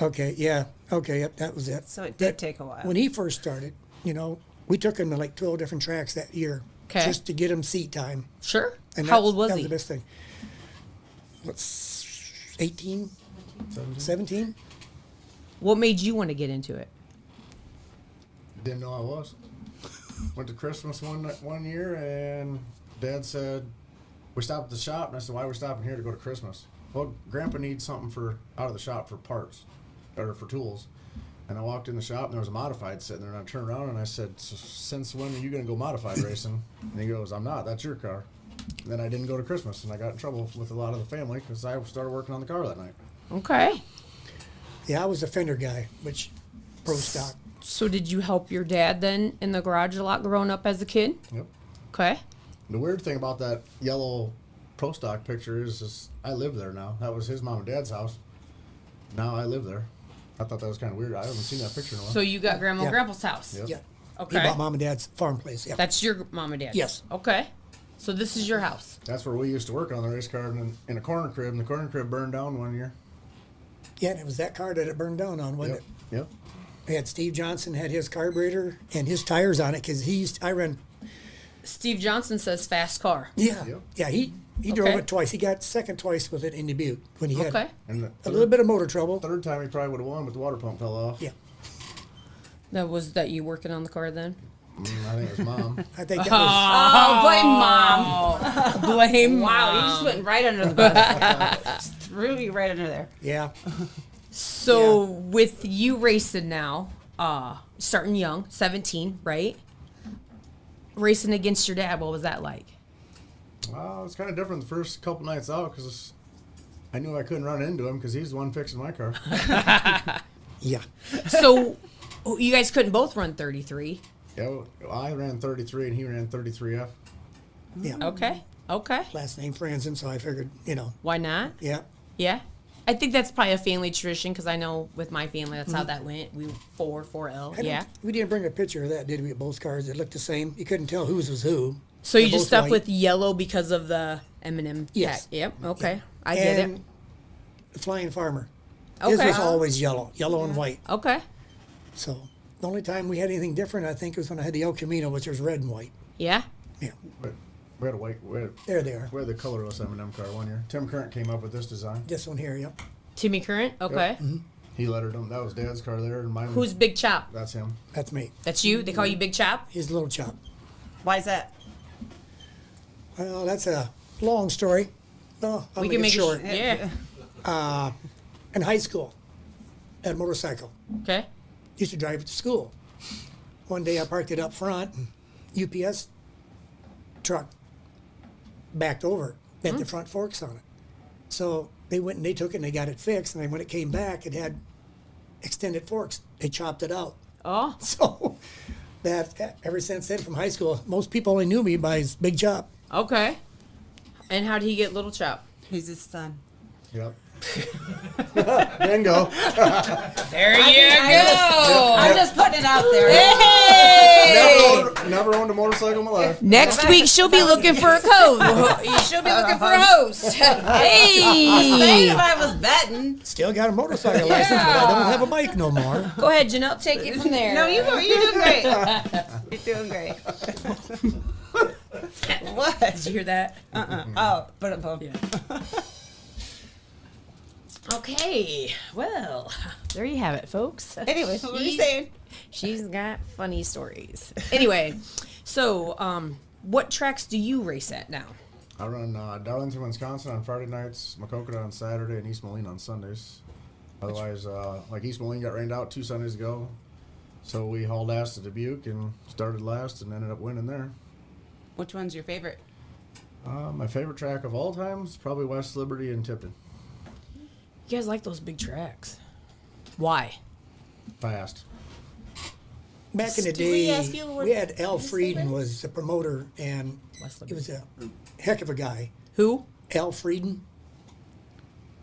Okay, yeah. Okay, yep, that was it. So it did take a while. When he first started, we took him to like 12 different tracks that year. 'Kay. Just to get him seat time. Sure. And How old was that he? was the best thing. What's 18? 17? What made you want to get into it? Didn't know I was. Went to Christmas one year, and Dad said, we stopped at the shop, and I said, why are we stopping here to go to Christmas? Well, Grandpa needs something out of the shop for parts, or for tools. And I walked in the shop, and there was a modified sitting there, and I turned around, and I said, since when are you going to go modified racing? And he goes, I'm not, that's your car. And then I didn't go to Christmas, and I got in trouble with a lot of the family because I started working on the car that night. Okay. Yeah, I was a fender guy, which pro stock. So did you help your dad then in the garage a lot growing up as a kid? Yep. Okay. The weird thing about that yellow pro stock picture is I live there now. That was his mom and dad's house. Now I live there. I thought that was kind of weird. I haven't seen that picture in a while. So you got Grandma and Yeah. Grandpa's house? Yep. Yeah. Okay. He bought mom and dad's farm place. Yeah. That's your mom and dad? Yes. Okay. So this is your house? That's where we used to work on the race car in a corner crib, and the corner crib burned down one year. Yeah, and it was that car that it burned down on, wasn't Yep. it? Yep. We had Steve Johnson had his carburetor and his tires on it because I ran. Steve Johnson says fast car. Yeah. Yep. Yeah, he drove Okay. it twice. He got second twice with it in Dubuque when he had Okay. And the a little bit of motor trouble. third time he probably would have won, but the water pump fell off. Yeah. That you working on the car then? I think it was Mom. I think that was. Oh, blame mom. Blame Wow, you just went right under the bus. Just threw you right under there. Yeah. So with you racing now, starting young, 17, right? Racing against your dad, what was that like? Well, it was kind of different the first couple nights out because I knew I couldn't run into him because he's the one fixing my car. Yeah. So you guys couldn't both run 33. Yeah, well, I ran 33 and he ran 33F. Yeah. Okay. Okay. Last name Franzen, so I figured, Why not? yeah. Yeah. I think that's probably a family tradition because I know with my family that's how that went. We were 4L. Yeah. We didn't bring a picture of that, did we? At both cars, it looked the same. You couldn't tell whose was who. So you They're just both stuck white. with yellow because of the M&M Yes. tag. Yep. Okay. I get it. And the Flying Farmer. His Okay. was always yellow and white. Okay. So the only time we had anything different, I think, was when I had the El Camino, which was red and white. Yeah. Yeah. But we had a white, There they are. we had the colorless M&M car one year. Tim Current came up with this design. This one here, yep. Timmy Current. Okay. He lettered them. That was Dad's car there, and mine. Who's Big Chop? That's him. That's me. That's you? They call you Big Chop? He's Little Chop. Why is that? Well, that's a long story. No, I'll We make can it make short. it. Yeah. In high school, had a motorcycle. Okay. Used to drive it to school. One day I parked it up front, and UPS truck backed over, bent the front forks on it. So they went and they took it and they got it fixed. And then when it came back, it had extended forks. They chopped it out. Oh. So that ever since then, from high school, most people only knew me by his Big Chop. Okay. And how did he get Little Chop? He's his son. Yep. Bingo. There you go. I'm just putting it out there. Hey! Never owned a motorcycle in my life. Next week she'll be looking for a coat. She'll be looking for a host. Saying Hey! if I was betting. Still got a motorcycle license, but I don't have a bike no more. Go ahead, Janelle. Take it from there. No, you're doing great. You're doing great. What? Did you hear that? Oh, but Yeah. Okay. Well, there you have it, folks. Anyways, what were you saying? She's got funny stories. Anyway, so what tracks do you race at now? I run Darlington, Wisconsin on Friday nights, Macokota on Saturday, and East Moline on Sundays. Otherwise, like East Moline got rained out 2 Sundays ago, so we hauled ass to Dubuque and started last and ended up winning there. Which one's your favorite? My favorite track of all time is probably West Liberty and Tipton. You guys like those big tracks. Why? Fast. Back in the Did we ask you day, what we had Al his Frieden favorite? was the promoter, and West he was Liberty. a heck of a guy. Who? Al Frieden.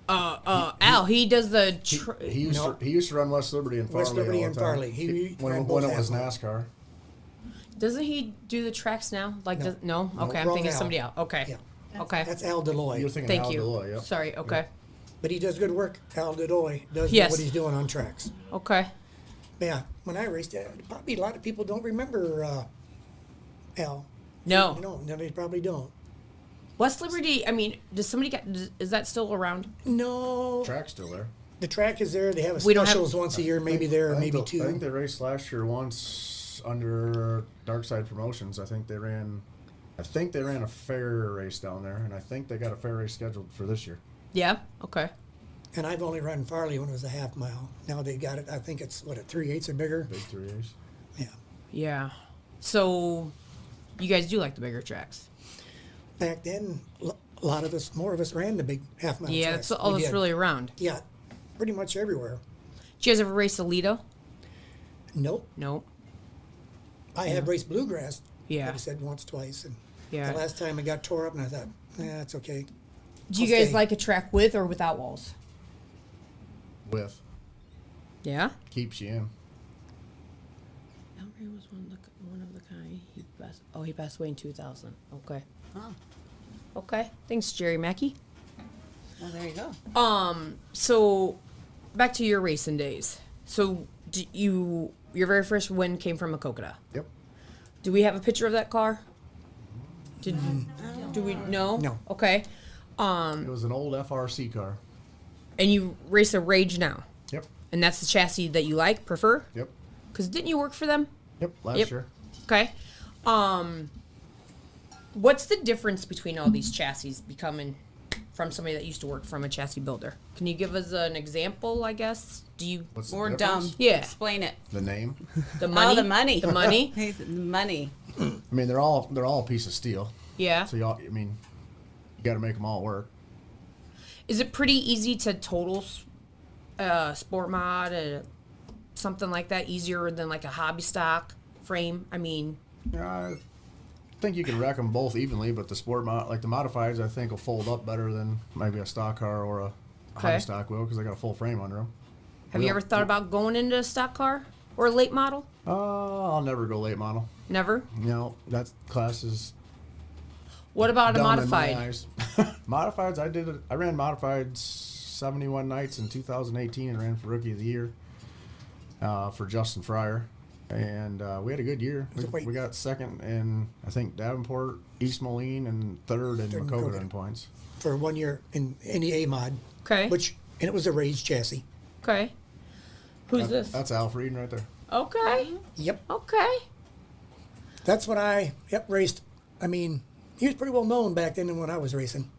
Al, he does the. He used to run West Liberty and Farley. West Liberty all and the time. Farley. When it was NASCAR. Doesn't he do the tracks now? Like, no? Okay, I'm Wrong thinking Al. somebody else. Okay. Yeah. Okay. That's Al Deloy. You're thinking Thank Al you. Deloy, yep. Sorry. Okay. But he does good work. Al Deloy does Yes. what he's doing on tracks. Okay. Yeah, when I raced, probably a lot of people don't remember Al. No. No, they probably don't. West Liberty. I mean, does somebody get? Is that still around? No. Track's still there. The track is there. They have We don't have- specials once a year, maybe there or maybe I two. think they raced last year once under Dark Side Promotions. I think they ran a fair race down there, and I think they got a fair race scheduled for this year. Yeah. Okay. And I've only run Farley when it was a half mile. Now they got it. I think it's what, at 3/8 or bigger. Big 3/8. Yeah. Yeah. So, you guys do like the bigger tracks? Back then, more of us ran the big half mile. Yeah, tracks. that's all We that's did. really around. Yeah, pretty much everywhere. Did you guys ever race Alito? Nope. Nope. I have raced bluegrass. Yeah. Like I said, once, twice, and Yeah. the last time it got tore up, and I thought, it's okay. Do you I'll guys stay. like a track with or without walls? With. Yeah. Keeps you in. Elmray was one of the kind. He passed away in 2000. Okay. Oh, Okay. Thanks, Jerry Mackey. well, there you go. So back to your racing days. So your very first win came from a Kokota. Yep. Do we have a picture of that car? Do we know? No. Okay. It was an old FRC car. And you race a Rage now. Yep. And that's the chassis that you prefer? Yep. Because didn't you work for them? Yep. Last Yep. year. Okay. What's the difference between all these chassis becoming from somebody that used to work from a chassis builder? Can you give us an example, I guess? Do you What's the Or difference? dumb. Yeah. Explain it. The name. the money? Oh, the money. The money? The money. I mean, they're all a piece of steel. Yeah. So you got to make them all work. Is it pretty easy to total sport mod something like that? Easier than like a hobby stock frame? I mean, I think you can wreck them both evenly, but the sport like the modifieds, I think will fold up better than maybe a stock car or a Okay. hobby stock will because they got a full frame under them. have you ever thought about going into a stock car or a late model? I'll never go late model. Never. That class is What about a dumb in my modified? eyes. Modifieds, I ran modifieds 71 nights in 2018 and ran for Rookie of the Year for Justin Fryer. And we had a good year. We got second in, I think, Davenport, East Moline, and third in Makota in points. For 1 year in any A mod. Okay. And it was a Rage chassis. Okay. Who's this? That's Alf Reed right there. Okay. Yep. Okay. That's when I raced. I mean, he was pretty well known back then when I was racing.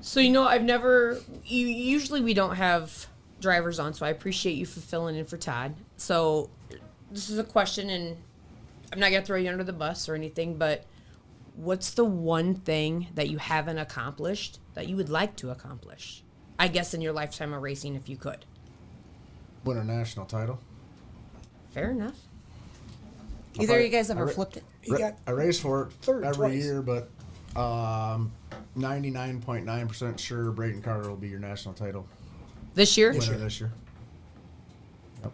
So usually we don't have drivers on, so I appreciate you for filling in for Todd. So this is a question, and I'm not gonna throw you under the bus or anything, but what's the one thing that you haven't accomplished that you would like to accomplish? I guess in your lifetime of racing, if you could. Win a national title. Fair enough. Either of you guys ever flipped it? I race for it third every twice. year, but 99.9% sure Braden Carter will be your national title This year? winner this year. Yep.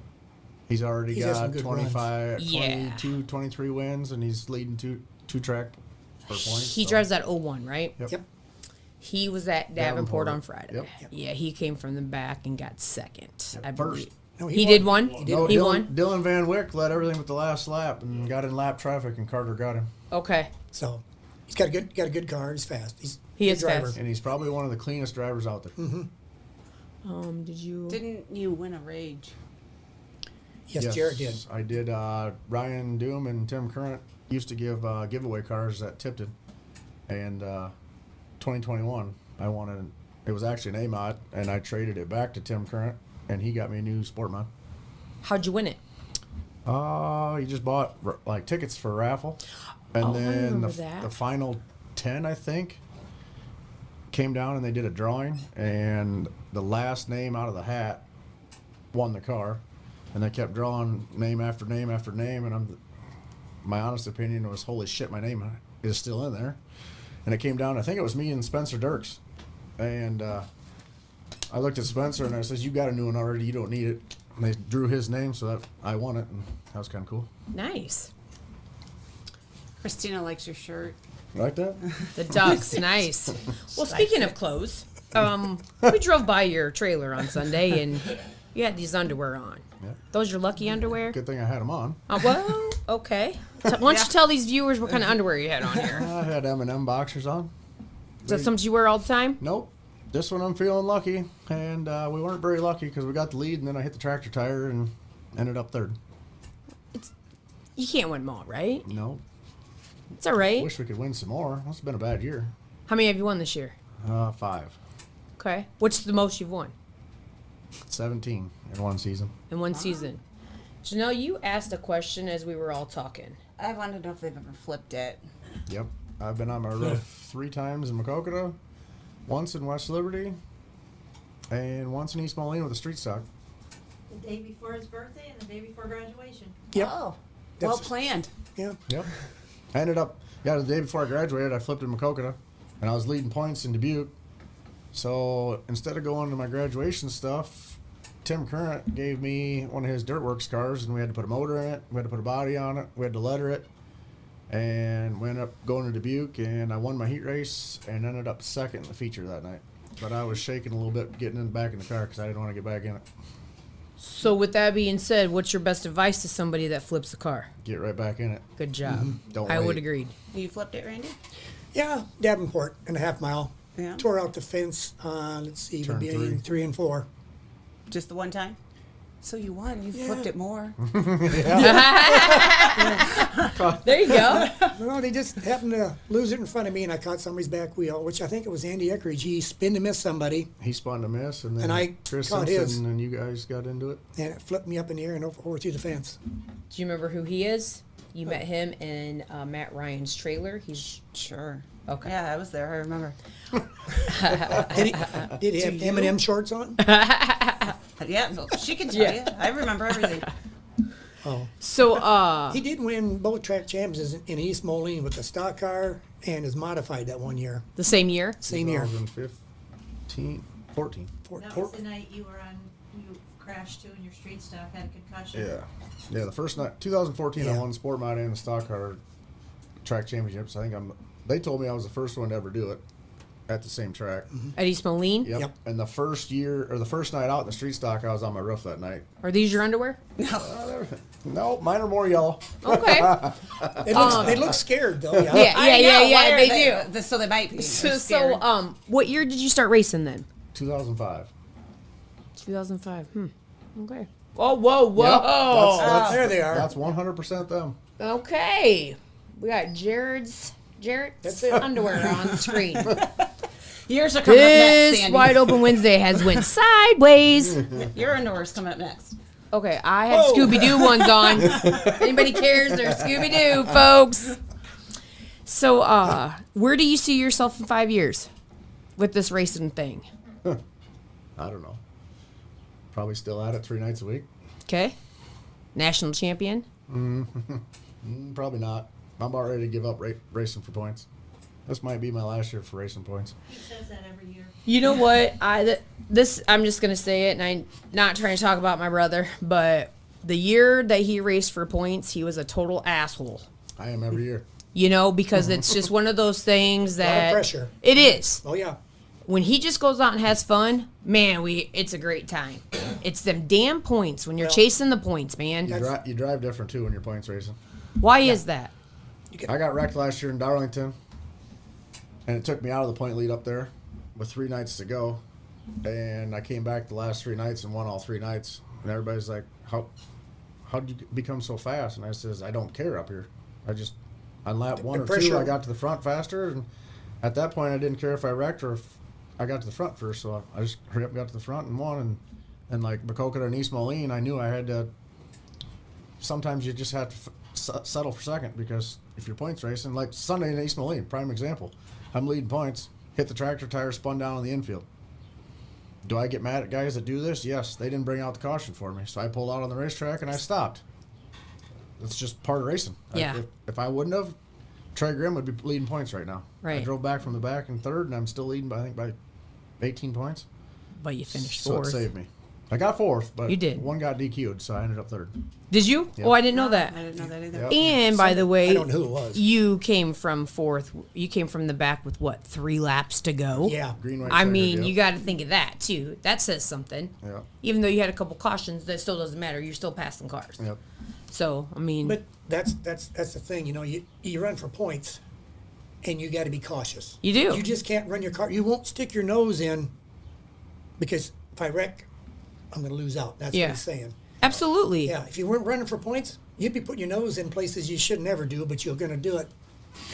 He's already He's had some got good 25, Yeah. 22, 23 wins, and he's leading two track for points. He drives that 01, right? Yep. He was at Davenport on Davenport. Friday. Yep. Yeah, he came from the back and got second, I First. believe. No, he did won. one? No, He Dylan, won? Dylan Van Wyck led everything with the last lap and got in lap traffic, and Carter got him. Okay. So he's got a good car. He's fast. He He's is a driver. fast. And he's probably one of the cleanest drivers out there. Mm-hmm. Did you? Didn't you win a Rage? Yes, Jared did. I did. Ryan Doom and Tim Current used to give giveaway cars at Tipton. And 2021, I wanted, it was actually an A-mod, and I traded it back to Tim Current, and he got me a new sport mod. How'd you win it? You just bought like tickets for a raffle, and Oh, I then remember that. the final 10, I think, came down and they did a drawing, and the last name out of the hat won the car, and they kept drawing name after name after name, and my honest opinion was, holy shit, my name is still in there. And it came down, I think it was me and Spencer Dirks, and I looked at Spencer and I says, "You got a new one already. You don't need it." And they drew his name, so that I won it, and that was kind of cool. Nice. Christina likes your shirt. You like that? The ducks, nice. Well, speaking of clothes, we drove by your trailer on Sunday, and you had these underwear on. Yeah. Those your lucky underwear? Good thing I had them on. Well, okay. Why don't you tell these viewers what kind of underwear you had on here? I had M&M boxers on. Is that something you wear all the time? Nope. This one I'm feeling lucky, and we weren't very lucky because we got the lead, and then I hit the tractor tire and ended up third. You can't win them all, right? No. It's all right. Wish we could win some more. It's been a bad year. How many have you won this year? 5. Okay. What's the most you've won? 17 in one season. In one season. Janelle, you asked a question as we were all talking. I wanted to know if they've ever flipped it. Yep. I've been on my roof 3 times in Macokota, once in West Liberty, and once in East Moline with a street stock. The day before his birthday and the day before graduation. Yep. Oh, well planned. Yeah. Yep. I ended up, the day before I graduated, I flipped in Macokota, and I was leading points in Dubuque. So instead of going to my graduation stuff, Tim Current gave me one of his Dirtworks cars, and we had to put a motor in it, we had to put a body on it, we had to letter it, and we ended up going to Dubuque, and I won my heat race and ended up second in the feature that night. But I was shaking a little bit getting in the back in the car because I didn't want to get back in it. So with that being said, what's your best advice to somebody that flips a car? Get right back in it. Good job. Don't I wait. would agree. You flipped it, Randy? Yeah, Davenport and a half mile. Yeah. Tore out the fence on, let's see, Turn beginning 3. 3 and 4. Just the one time? So you won. You flipped it more. There you go. No, they just happened to lose it in front of me, and I caught somebody's back wheel, which I think it was Andy Eckridge. He spun to miss somebody, He spun to miss, and then And I Chris caught Simpson, his. and you guys got into it. and it flipped me up in the air and over through the fence. Do you remember who he is? You met him in Matt Ryan's trailer. He's Sure. okay. Yeah, I was there. I remember. Did he have M&M shorts on? Yeah, well, she can tell you. I remember everything. Oh. So, He did win both track champions in East Moline with the stock car and his modified that one year. the same year? Same year. 2015, 14. That was the night you crashed too and your street stock had a concussion. Yeah, the first night, 2014, I Yeah. won Sport Mod and the stock car track championships. I think they told me I was the first one to ever do it at the same track. At East Moline? Yep. And the first night out in the street stock, I was on my roof that night. Are these your underwear? No, mine are more yellow. Okay. They look scared, though. Yeah. Yeah, they do. So they might be. So, what year did you start racing then? 2005. 2005. Okay. Oh, whoa. Yep, There they are. That's 100% them. Okay. We got Jarrett's underwear on the screen. Yours are coming up next, This Sandy. Wide Open Wednesday has went sideways. Your underwear's coming up next. Okay, I had Scooby-Doo ones on. Anybody cares? They're Scooby-Doo, folks. So, where do you see yourself in 5 years with this racing thing? I don't know. Probably still at it 3 nights a week. Okay. National champion? Probably not. I'm about ready to give up racing for points. This might be my last year for racing points. He says that every year. You know what? I'm just gonna say it, and I'm not trying to talk about my brother, but the year that he raced for points, he was a total asshole. I am every year. You know, because it's just one of those things A lot that of pressure. it is. Oh, yeah. When he just goes out and has fun, man, it's a great time. It's them damn points when you're chasing the points, man. You drive different too when you're points racing. Why is that? I got wrecked last year in Darlington, and it took me out of the point lead up there with 3 nights to go. And I came back the last 3 nights and won all 3 nights. And everybody's like, how did you become so fast? And I says, I don't care up here. On lap 1 or 2, I got to the front faster. And at that point, I didn't care if I wrecked or if I got to the front first. So I just hurried up and got to the front and won. And like Macokota and East Moline, I knew I had to. Sometimes you just have to settle for second because if you're points racing, like Sunday in East Moline, prime example. I'm leading points, hit the tractor tire, spun down on the infield. Do I get mad at guys that do this? Yes, they didn't bring out the caution for me. So I pulled out on the racetrack and I stopped. It's just part of racing. Yeah. If I wouldn't have, Trey Grimm would be leading points right now. Right. I drove back from the back in third and I'm still leading by 18 points. But you finished So it fourth. saved me. I got fourth, but You did. one got DQ'd, so I ended up third. Did you? Yep. Oh, I didn't know that. I didn't know that either. Yep. And by the way, I don't know who it was. you came from fourth. You came from the back with what, 3 laps to go? Yeah. Green, white, I checker, mean, yep. you got to think of that too. That says something. Yeah. Even though you had a couple cautions, that still doesn't matter. You're still passing cars. Yep. So I mean, But that's the thing. You know, you run for points, and you got to be cautious. You do. You just can't run your car. You won't stick your nose in, because if I wreck, I'm going to lose out. That's Yeah. what he's saying. absolutely. Yeah. If you weren't running for points, you'd be putting your nose in places you should never do, but you're going to do it,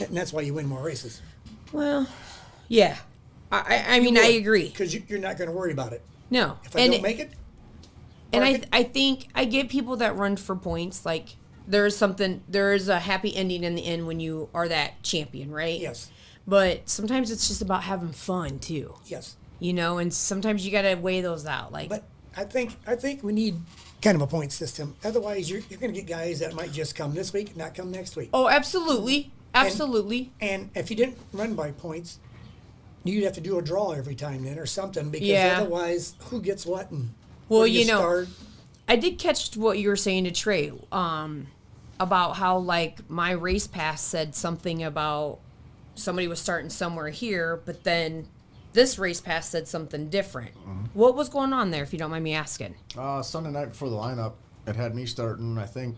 and that's why you win more races. Well, yeah. I mean, I agree. Because you're not going to worry about it. No. If I don't make it, And park it. I think I get people that run for points. Like there is a happy ending in the end when you are that champion, right? Yes. But sometimes it's just about having fun too. Yes. You know, and sometimes you got to weigh those out. Like, But I think we need kind of a point system. Otherwise, you're going to get guys that might just come this week, not come next week. oh, absolutely, absolutely. And if you didn't run by points, you'd have to do a draw every time then or something, because Yeah. otherwise, who gets what and Well, where do you know, start? I did catch what you were saying to Trey about how like my race pass said something about somebody was starting somewhere here, but then this race pass said something different. What was going on there, if you don't mind me asking? Sunday night before the lineup, it had me starting, I think,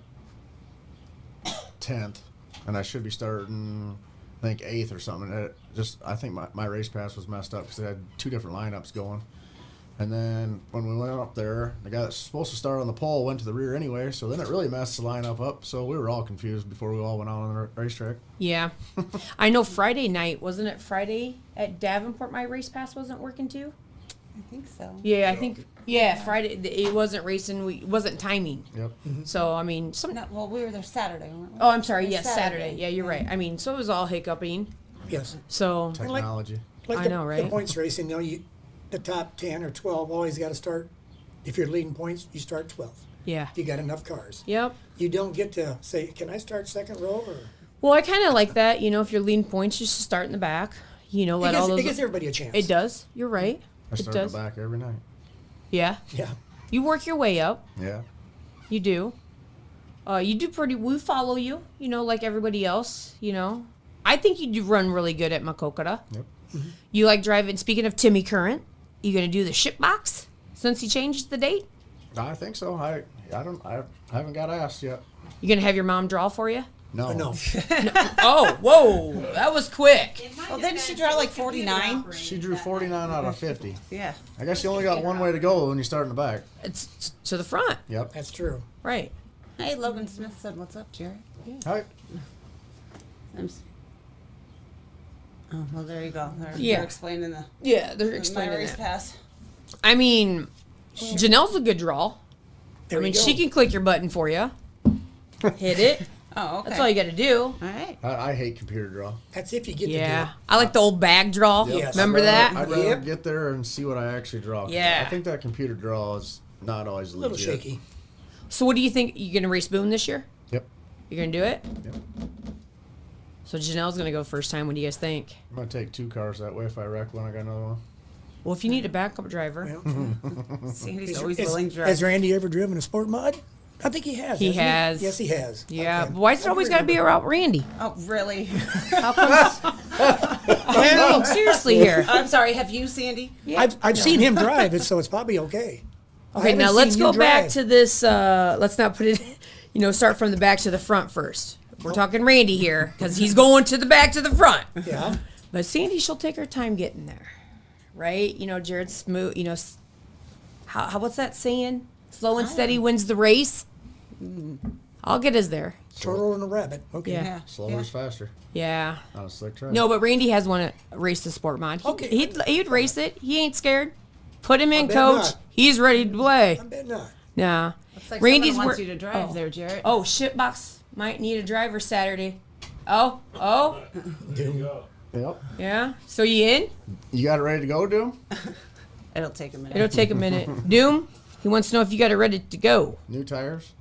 10th, and I should be starting, I think, 8th or something. I think my race pass was messed up because they had 2 different lineups going. And then when we went up there, the guy that's supposed to start on the pole went to the rear anyway, so then it really messed the lineup up. So we were all confused before we all went out on the racetrack. Yeah. I know Friday night, wasn't it Friday at Davenport my race pass wasn't working too? I think so. Yeah, I think, Friday, it wasn't racing, it wasn't timing. Yep. So, I mean, No, well, we were there Saturday, weren't we? oh, I'm sorry, It was yes, Saturday. Yeah, you're right. I mean, so it was all hiccuping. Yes. So, Technology. Like I know, right? The points racing, the top 10 or 12 always got to start. If you're leading points, you start 12th. yeah. If you got enough cars. Yep. You don't get to say, can I start second row? Or Well, I kind of like that. You know, if you're leading points, you should start in the back. You know, let all those. it gives everybody a chance. It does. You're right. I It start in does. the back every night. Yeah. Yeah. You work your way up. Yeah. You do. You do pretty. We follow you. You know, like everybody else. You know, I think you do run really good at Makokata. Yep. You like driving. Speaking of Timmy Current, you gonna do the ship box since he changed the date? I think so. I haven't got asked yet. You gonna have your mom draw for you? No. No. Oh, whoa, that was quick. Well, didn't she draw like 49? She drew 49 out of 50. Yeah. I guess you only got one way to go when you start in the back. It's to the front, Yep. That's true. right? Hey, Logan Smith said, "What's up, Jerry?" Hi. Oh, well, there you go. Yeah. They're explaining the Yeah, they're my explaining race that. pass. I mean, Janelle's a good draw. There I mean, you go. she can click your button for you. Hit it. Oh, okay. That's all you got to do. All right. I hate computer draw. That's if you get Yeah, to I like the old bag draw. Yes. Remember that? I'd rather Yep. get there and see what I actually draw. 'Cause Yeah. I think that computer draw is not always do it. A little legit. shaky. So, what do you think? You gonna race Boone this year? Yep. You gonna do it? Yep. So Janelle's gonna go first time. What do you guys think? I'm gonna take 2 cars that way. If I wreck one, I got another one. Well, if you need a backup driver, Well, Sandy's is- always is- willing to drive. Has Randy ever driven a sport mod? I think he has. He hasn't has. Yes, he has. yeah. Okay. But why's it I always got to be remember. about Randy? Oh, really? How come? Well, seriously here. I'm sorry. Have you, Sandy? I've seen him drive it, so it's probably okay. I Okay, haven't now seen let's you go back drive. to this. Let's not put it. You know, start from the back to the front first. We're talking Randy here because he's going to the back to the front. Yeah. But Sandy, she'll take her time getting there, right? You know, Jared's smooth. You know, how what's that saying? Slow and steady wins the race. I'll get us there. Turtle and a rabbit. Okay. Yeah. Slower is faster Yeah. on a slick track. No, but Randy has won a race the sport mod. Okay. He'd race it. He ain't scared. Put him in, bet coach. not. He's ready to play. I bet not. Nah. Looks like Randy's someone wants wor- you to drive oh. there, Jared. Oh, shitbox might need a driver Saturday. Oh, Yep. yeah. So you in? You got it ready to go, Doom? It'll take a minute. It'll take a minute. Doom, he wants to know if you got it ready to go. New tires?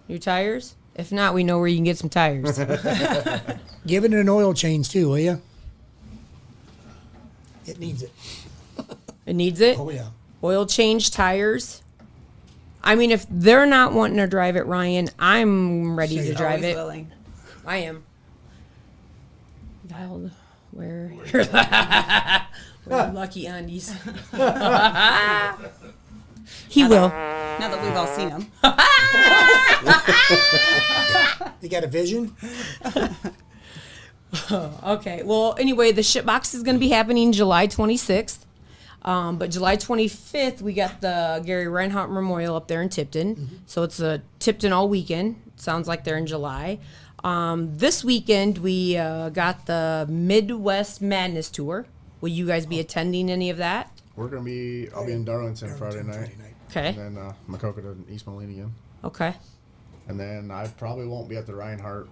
New tires? If not, we know where you can get some tires. Give it an oil change too, will you? It needs it. It needs it? Oh yeah. Oil change, tires. I mean, if they're not wanting to drive it, Ryan, I'm ready to drive Always it. willing. I am. Dialed where lucky undies. He will. Now that we've all seen him. You got a vision? Okay. Well, anyway, the ship box is going to be happening July 26th. But July 25th, we got the Gary Reinhardt Memorial up there in Tipton. Mm-hmm. So it's a Tipton all weekend. Sounds like they're in July. This weekend, we got the Midwest Madness Tour. Will you guys be attending any of that? I'll be in Darlington Friday night. Okay. And then Maquoketa and East Moline again. Okay. And then I probably won't be at the Reinhardt.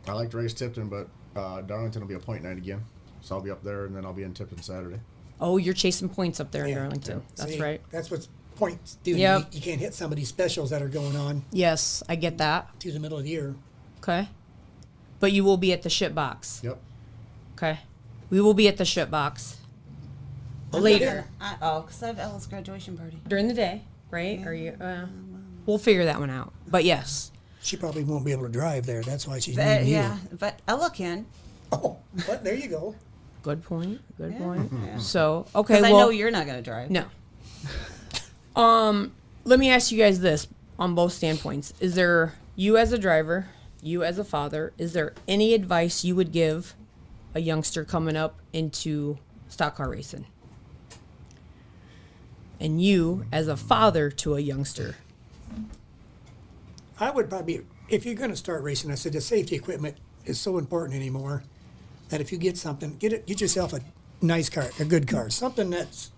I like to race Tipton, but Darlington will be a point night again. So I'll be up there, and then I'll be in Tipton Saturday. Oh, you're chasing points up there in Darlington. Yeah. That's See, right. That's what points do. Yep. You can't hit some of these specials that are going on Yes, I get that. to the middle of the year. Okay. But you will be at the ship box. Yep. Okay. We will be at the ship box. Later. Because I have Ella's graduation party. During the day, right? Are you? We'll figure that one out. But yes. She probably won't be able to drive there. That's why she's needing you. Yeah, but Ella can. Oh, but there you go. Good point. Good Yeah. point. Yeah. So okay. Because Well, I know you're not going to drive. no. Let me ask you guys this on both standpoints. Is there, you as a driver, you as a father, is there any advice you would give a youngster coming up into stock car racing? And you as a father to a youngster. I would probably, if you're going to start racing, I said the safety equipment is so important anymore that if you get something, get yourself a nice car, a good car, something that's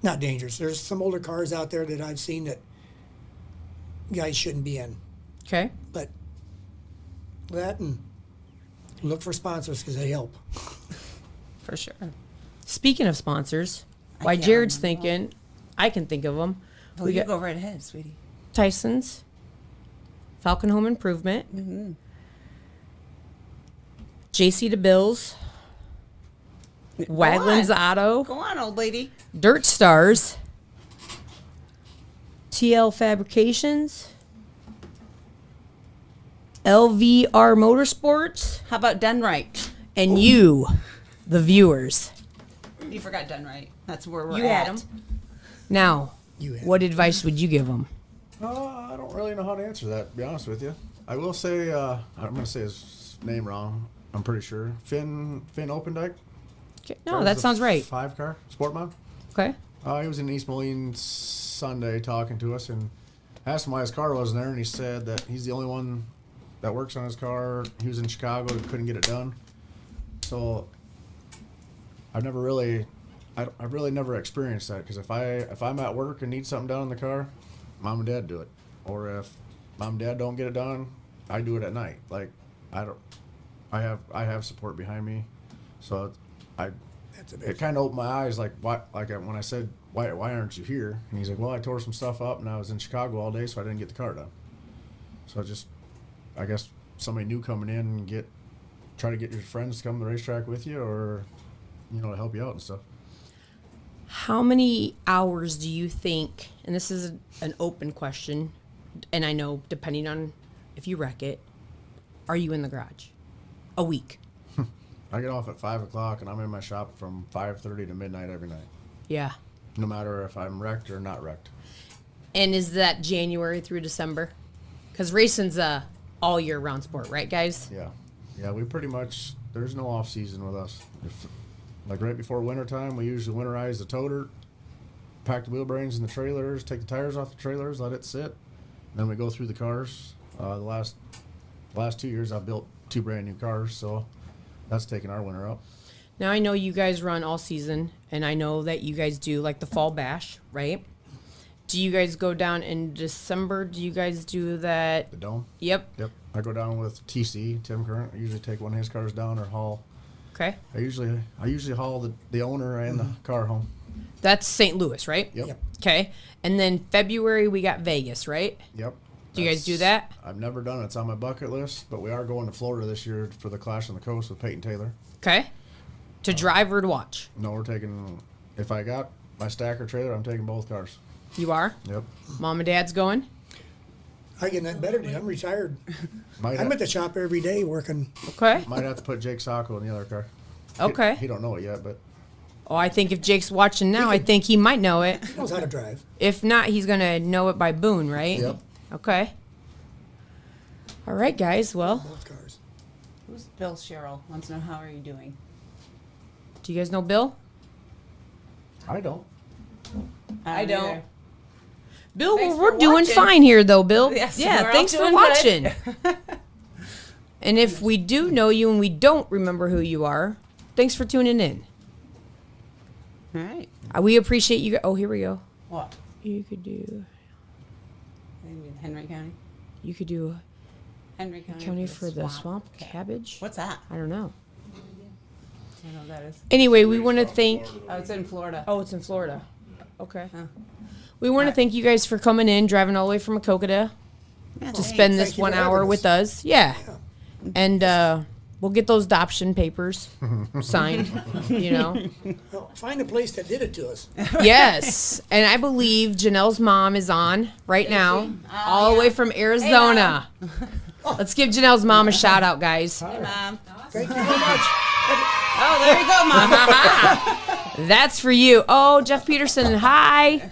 not dangerous. There's some older cars out there that I've seen that guys shouldn't be in. Okay. But that and look for sponsors because they help. For sure. Speaking of sponsors, I why can't Jared's remember thinking, I can think of them. Well, you go right ahead, sweetie. Tyson's, Falcon Home Improvement, Mm-hmm. JC DeBills, Waglan's Auto, Go on, old lady. Dirt Stars, TL Fabrications, LVR Motorsports, How about done right? and you, the viewers. You forgot done right. That's where we're You at. had 'em. Now, what advice would you give them? I don't really know how to answer that, to be honest with you. I will say, I'm going to say his name wrong, I'm pretty sure. Finn Opendijk. Okay. No, that sounds right. 5-car, Sport Mod. Okay. He was in East Moline Sunday talking to us and asked him why his car wasn't there, and he said that he's the only one that works on his car. He was in Chicago and couldn't get it done. So I've really never experienced that, because if I'm at work and need something done in the car, mom and dad do it. Or if mom and dad don't get it done, I do it at night. Like I have support behind me, so it kind of opened my eyes. Like when I said why aren't you here, and he's like, well, I tore some stuff up and I was in Chicago all day, so I didn't get the car done. So I guess somebody new coming in and try to get your friends to come to the racetrack with you, or to help you out and stuff. How many hours do you think, and this is an open question, and I know depending on if you wreck it, are you in the garage? A week? I get off at 5 o'clock and I'm in my shop from 5:30 to midnight every night. Yeah. No matter if I'm wrecked or not wrecked. And is that January through December? Because racing's a all year round sport, right, guys? Yeah, we pretty much, there's no off season with us. Like right before wintertime, we usually winterize the toter, pack the wheel bearings in the trailers, take the tires off the trailers, let it sit. Then we go through the cars. The last 2 years, I've built 2 brand new cars, so that's taking our winter up. Now I know you guys run all season, and I know that you guys do like the fall bash, right? Do you guys go down in December? Do you guys do that? The dome? Yep. I go down with TC, Tim Current. I usually take one of his cars down or haul. Okay. I usually haul the owner and the car home. That's St. Louis, right? Yep. Okay. And then February we got Vegas, right? Yep. Do you guys do that? I've never done it. It's on my bucket list, but we are going to Florida this year for the Clash on the Coast with Peyton Taylor. Okay. To drive or to watch? No, we're taking, if I got My stacker trailer, I'm taking both cars. You are? Yep. Mom and Dad's going? I get that better than you. I'm retired. Might I'm have, at the shop every day working. Okay. might have to put Jake Sacco in the other car. Okay. He don't know it yet, but Oh, I think if Jake's watching now, I think he might know it. He knows how to drive. If not, he's going to know it by Boone, right? Yep. Okay. All right, guys. Well, Both cars. Who's Bill Cheryl? Wants to know how are you doing? do you guys know Bill? I don't. I don't. either. Bill, Thanks we're for doing watching. fine here, though, Bill. Yes, yeah, we're all thanks for doing watching. good. And if we do know you and we don't remember who you are, thanks for tuning in. All right. We appreciate you. Oh, here we go. What? You could do. Henry County. You could do Henry County. county for the swamp cabbage. What's that? I don't know. I don't know what that is. Anyway, we want to thank. Oh, it's in Florida. Oh, it's in Florida. Okay. Huh. We want to thank you guys for coming in, driving all the way from Makokata to spend this Thank you 1 for hour having with us. us. Yeah. And we'll get those adoption papers signed, you know. Well, find a place that did it to us. Yes. And I believe Janelle's mom is on right now, all the way from Arizona. Let's give Janelle's mom a shout out, guys. Hey, Mom. Thank you very much. Oh, there you go, Mom. That's for you. Oh, Jeff Peterson, hi.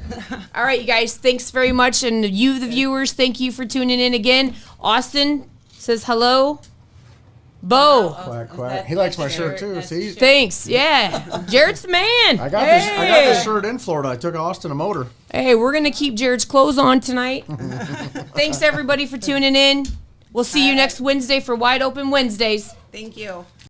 All right, you guys, thanks very much. And you, the viewers, thank you for tuning in again. Austin says hello. Bo, Quack, quack. He likes my shirt too. See? thanks. Yeah. Jared's the man. I got this shirt in Florida. I took Austin a motor. Hey, we're going to keep Jared's clothes on tonight. Thanks, everybody, for tuning in. We'll see you next Wednesday for Wide Open Wednesdays. Thank you.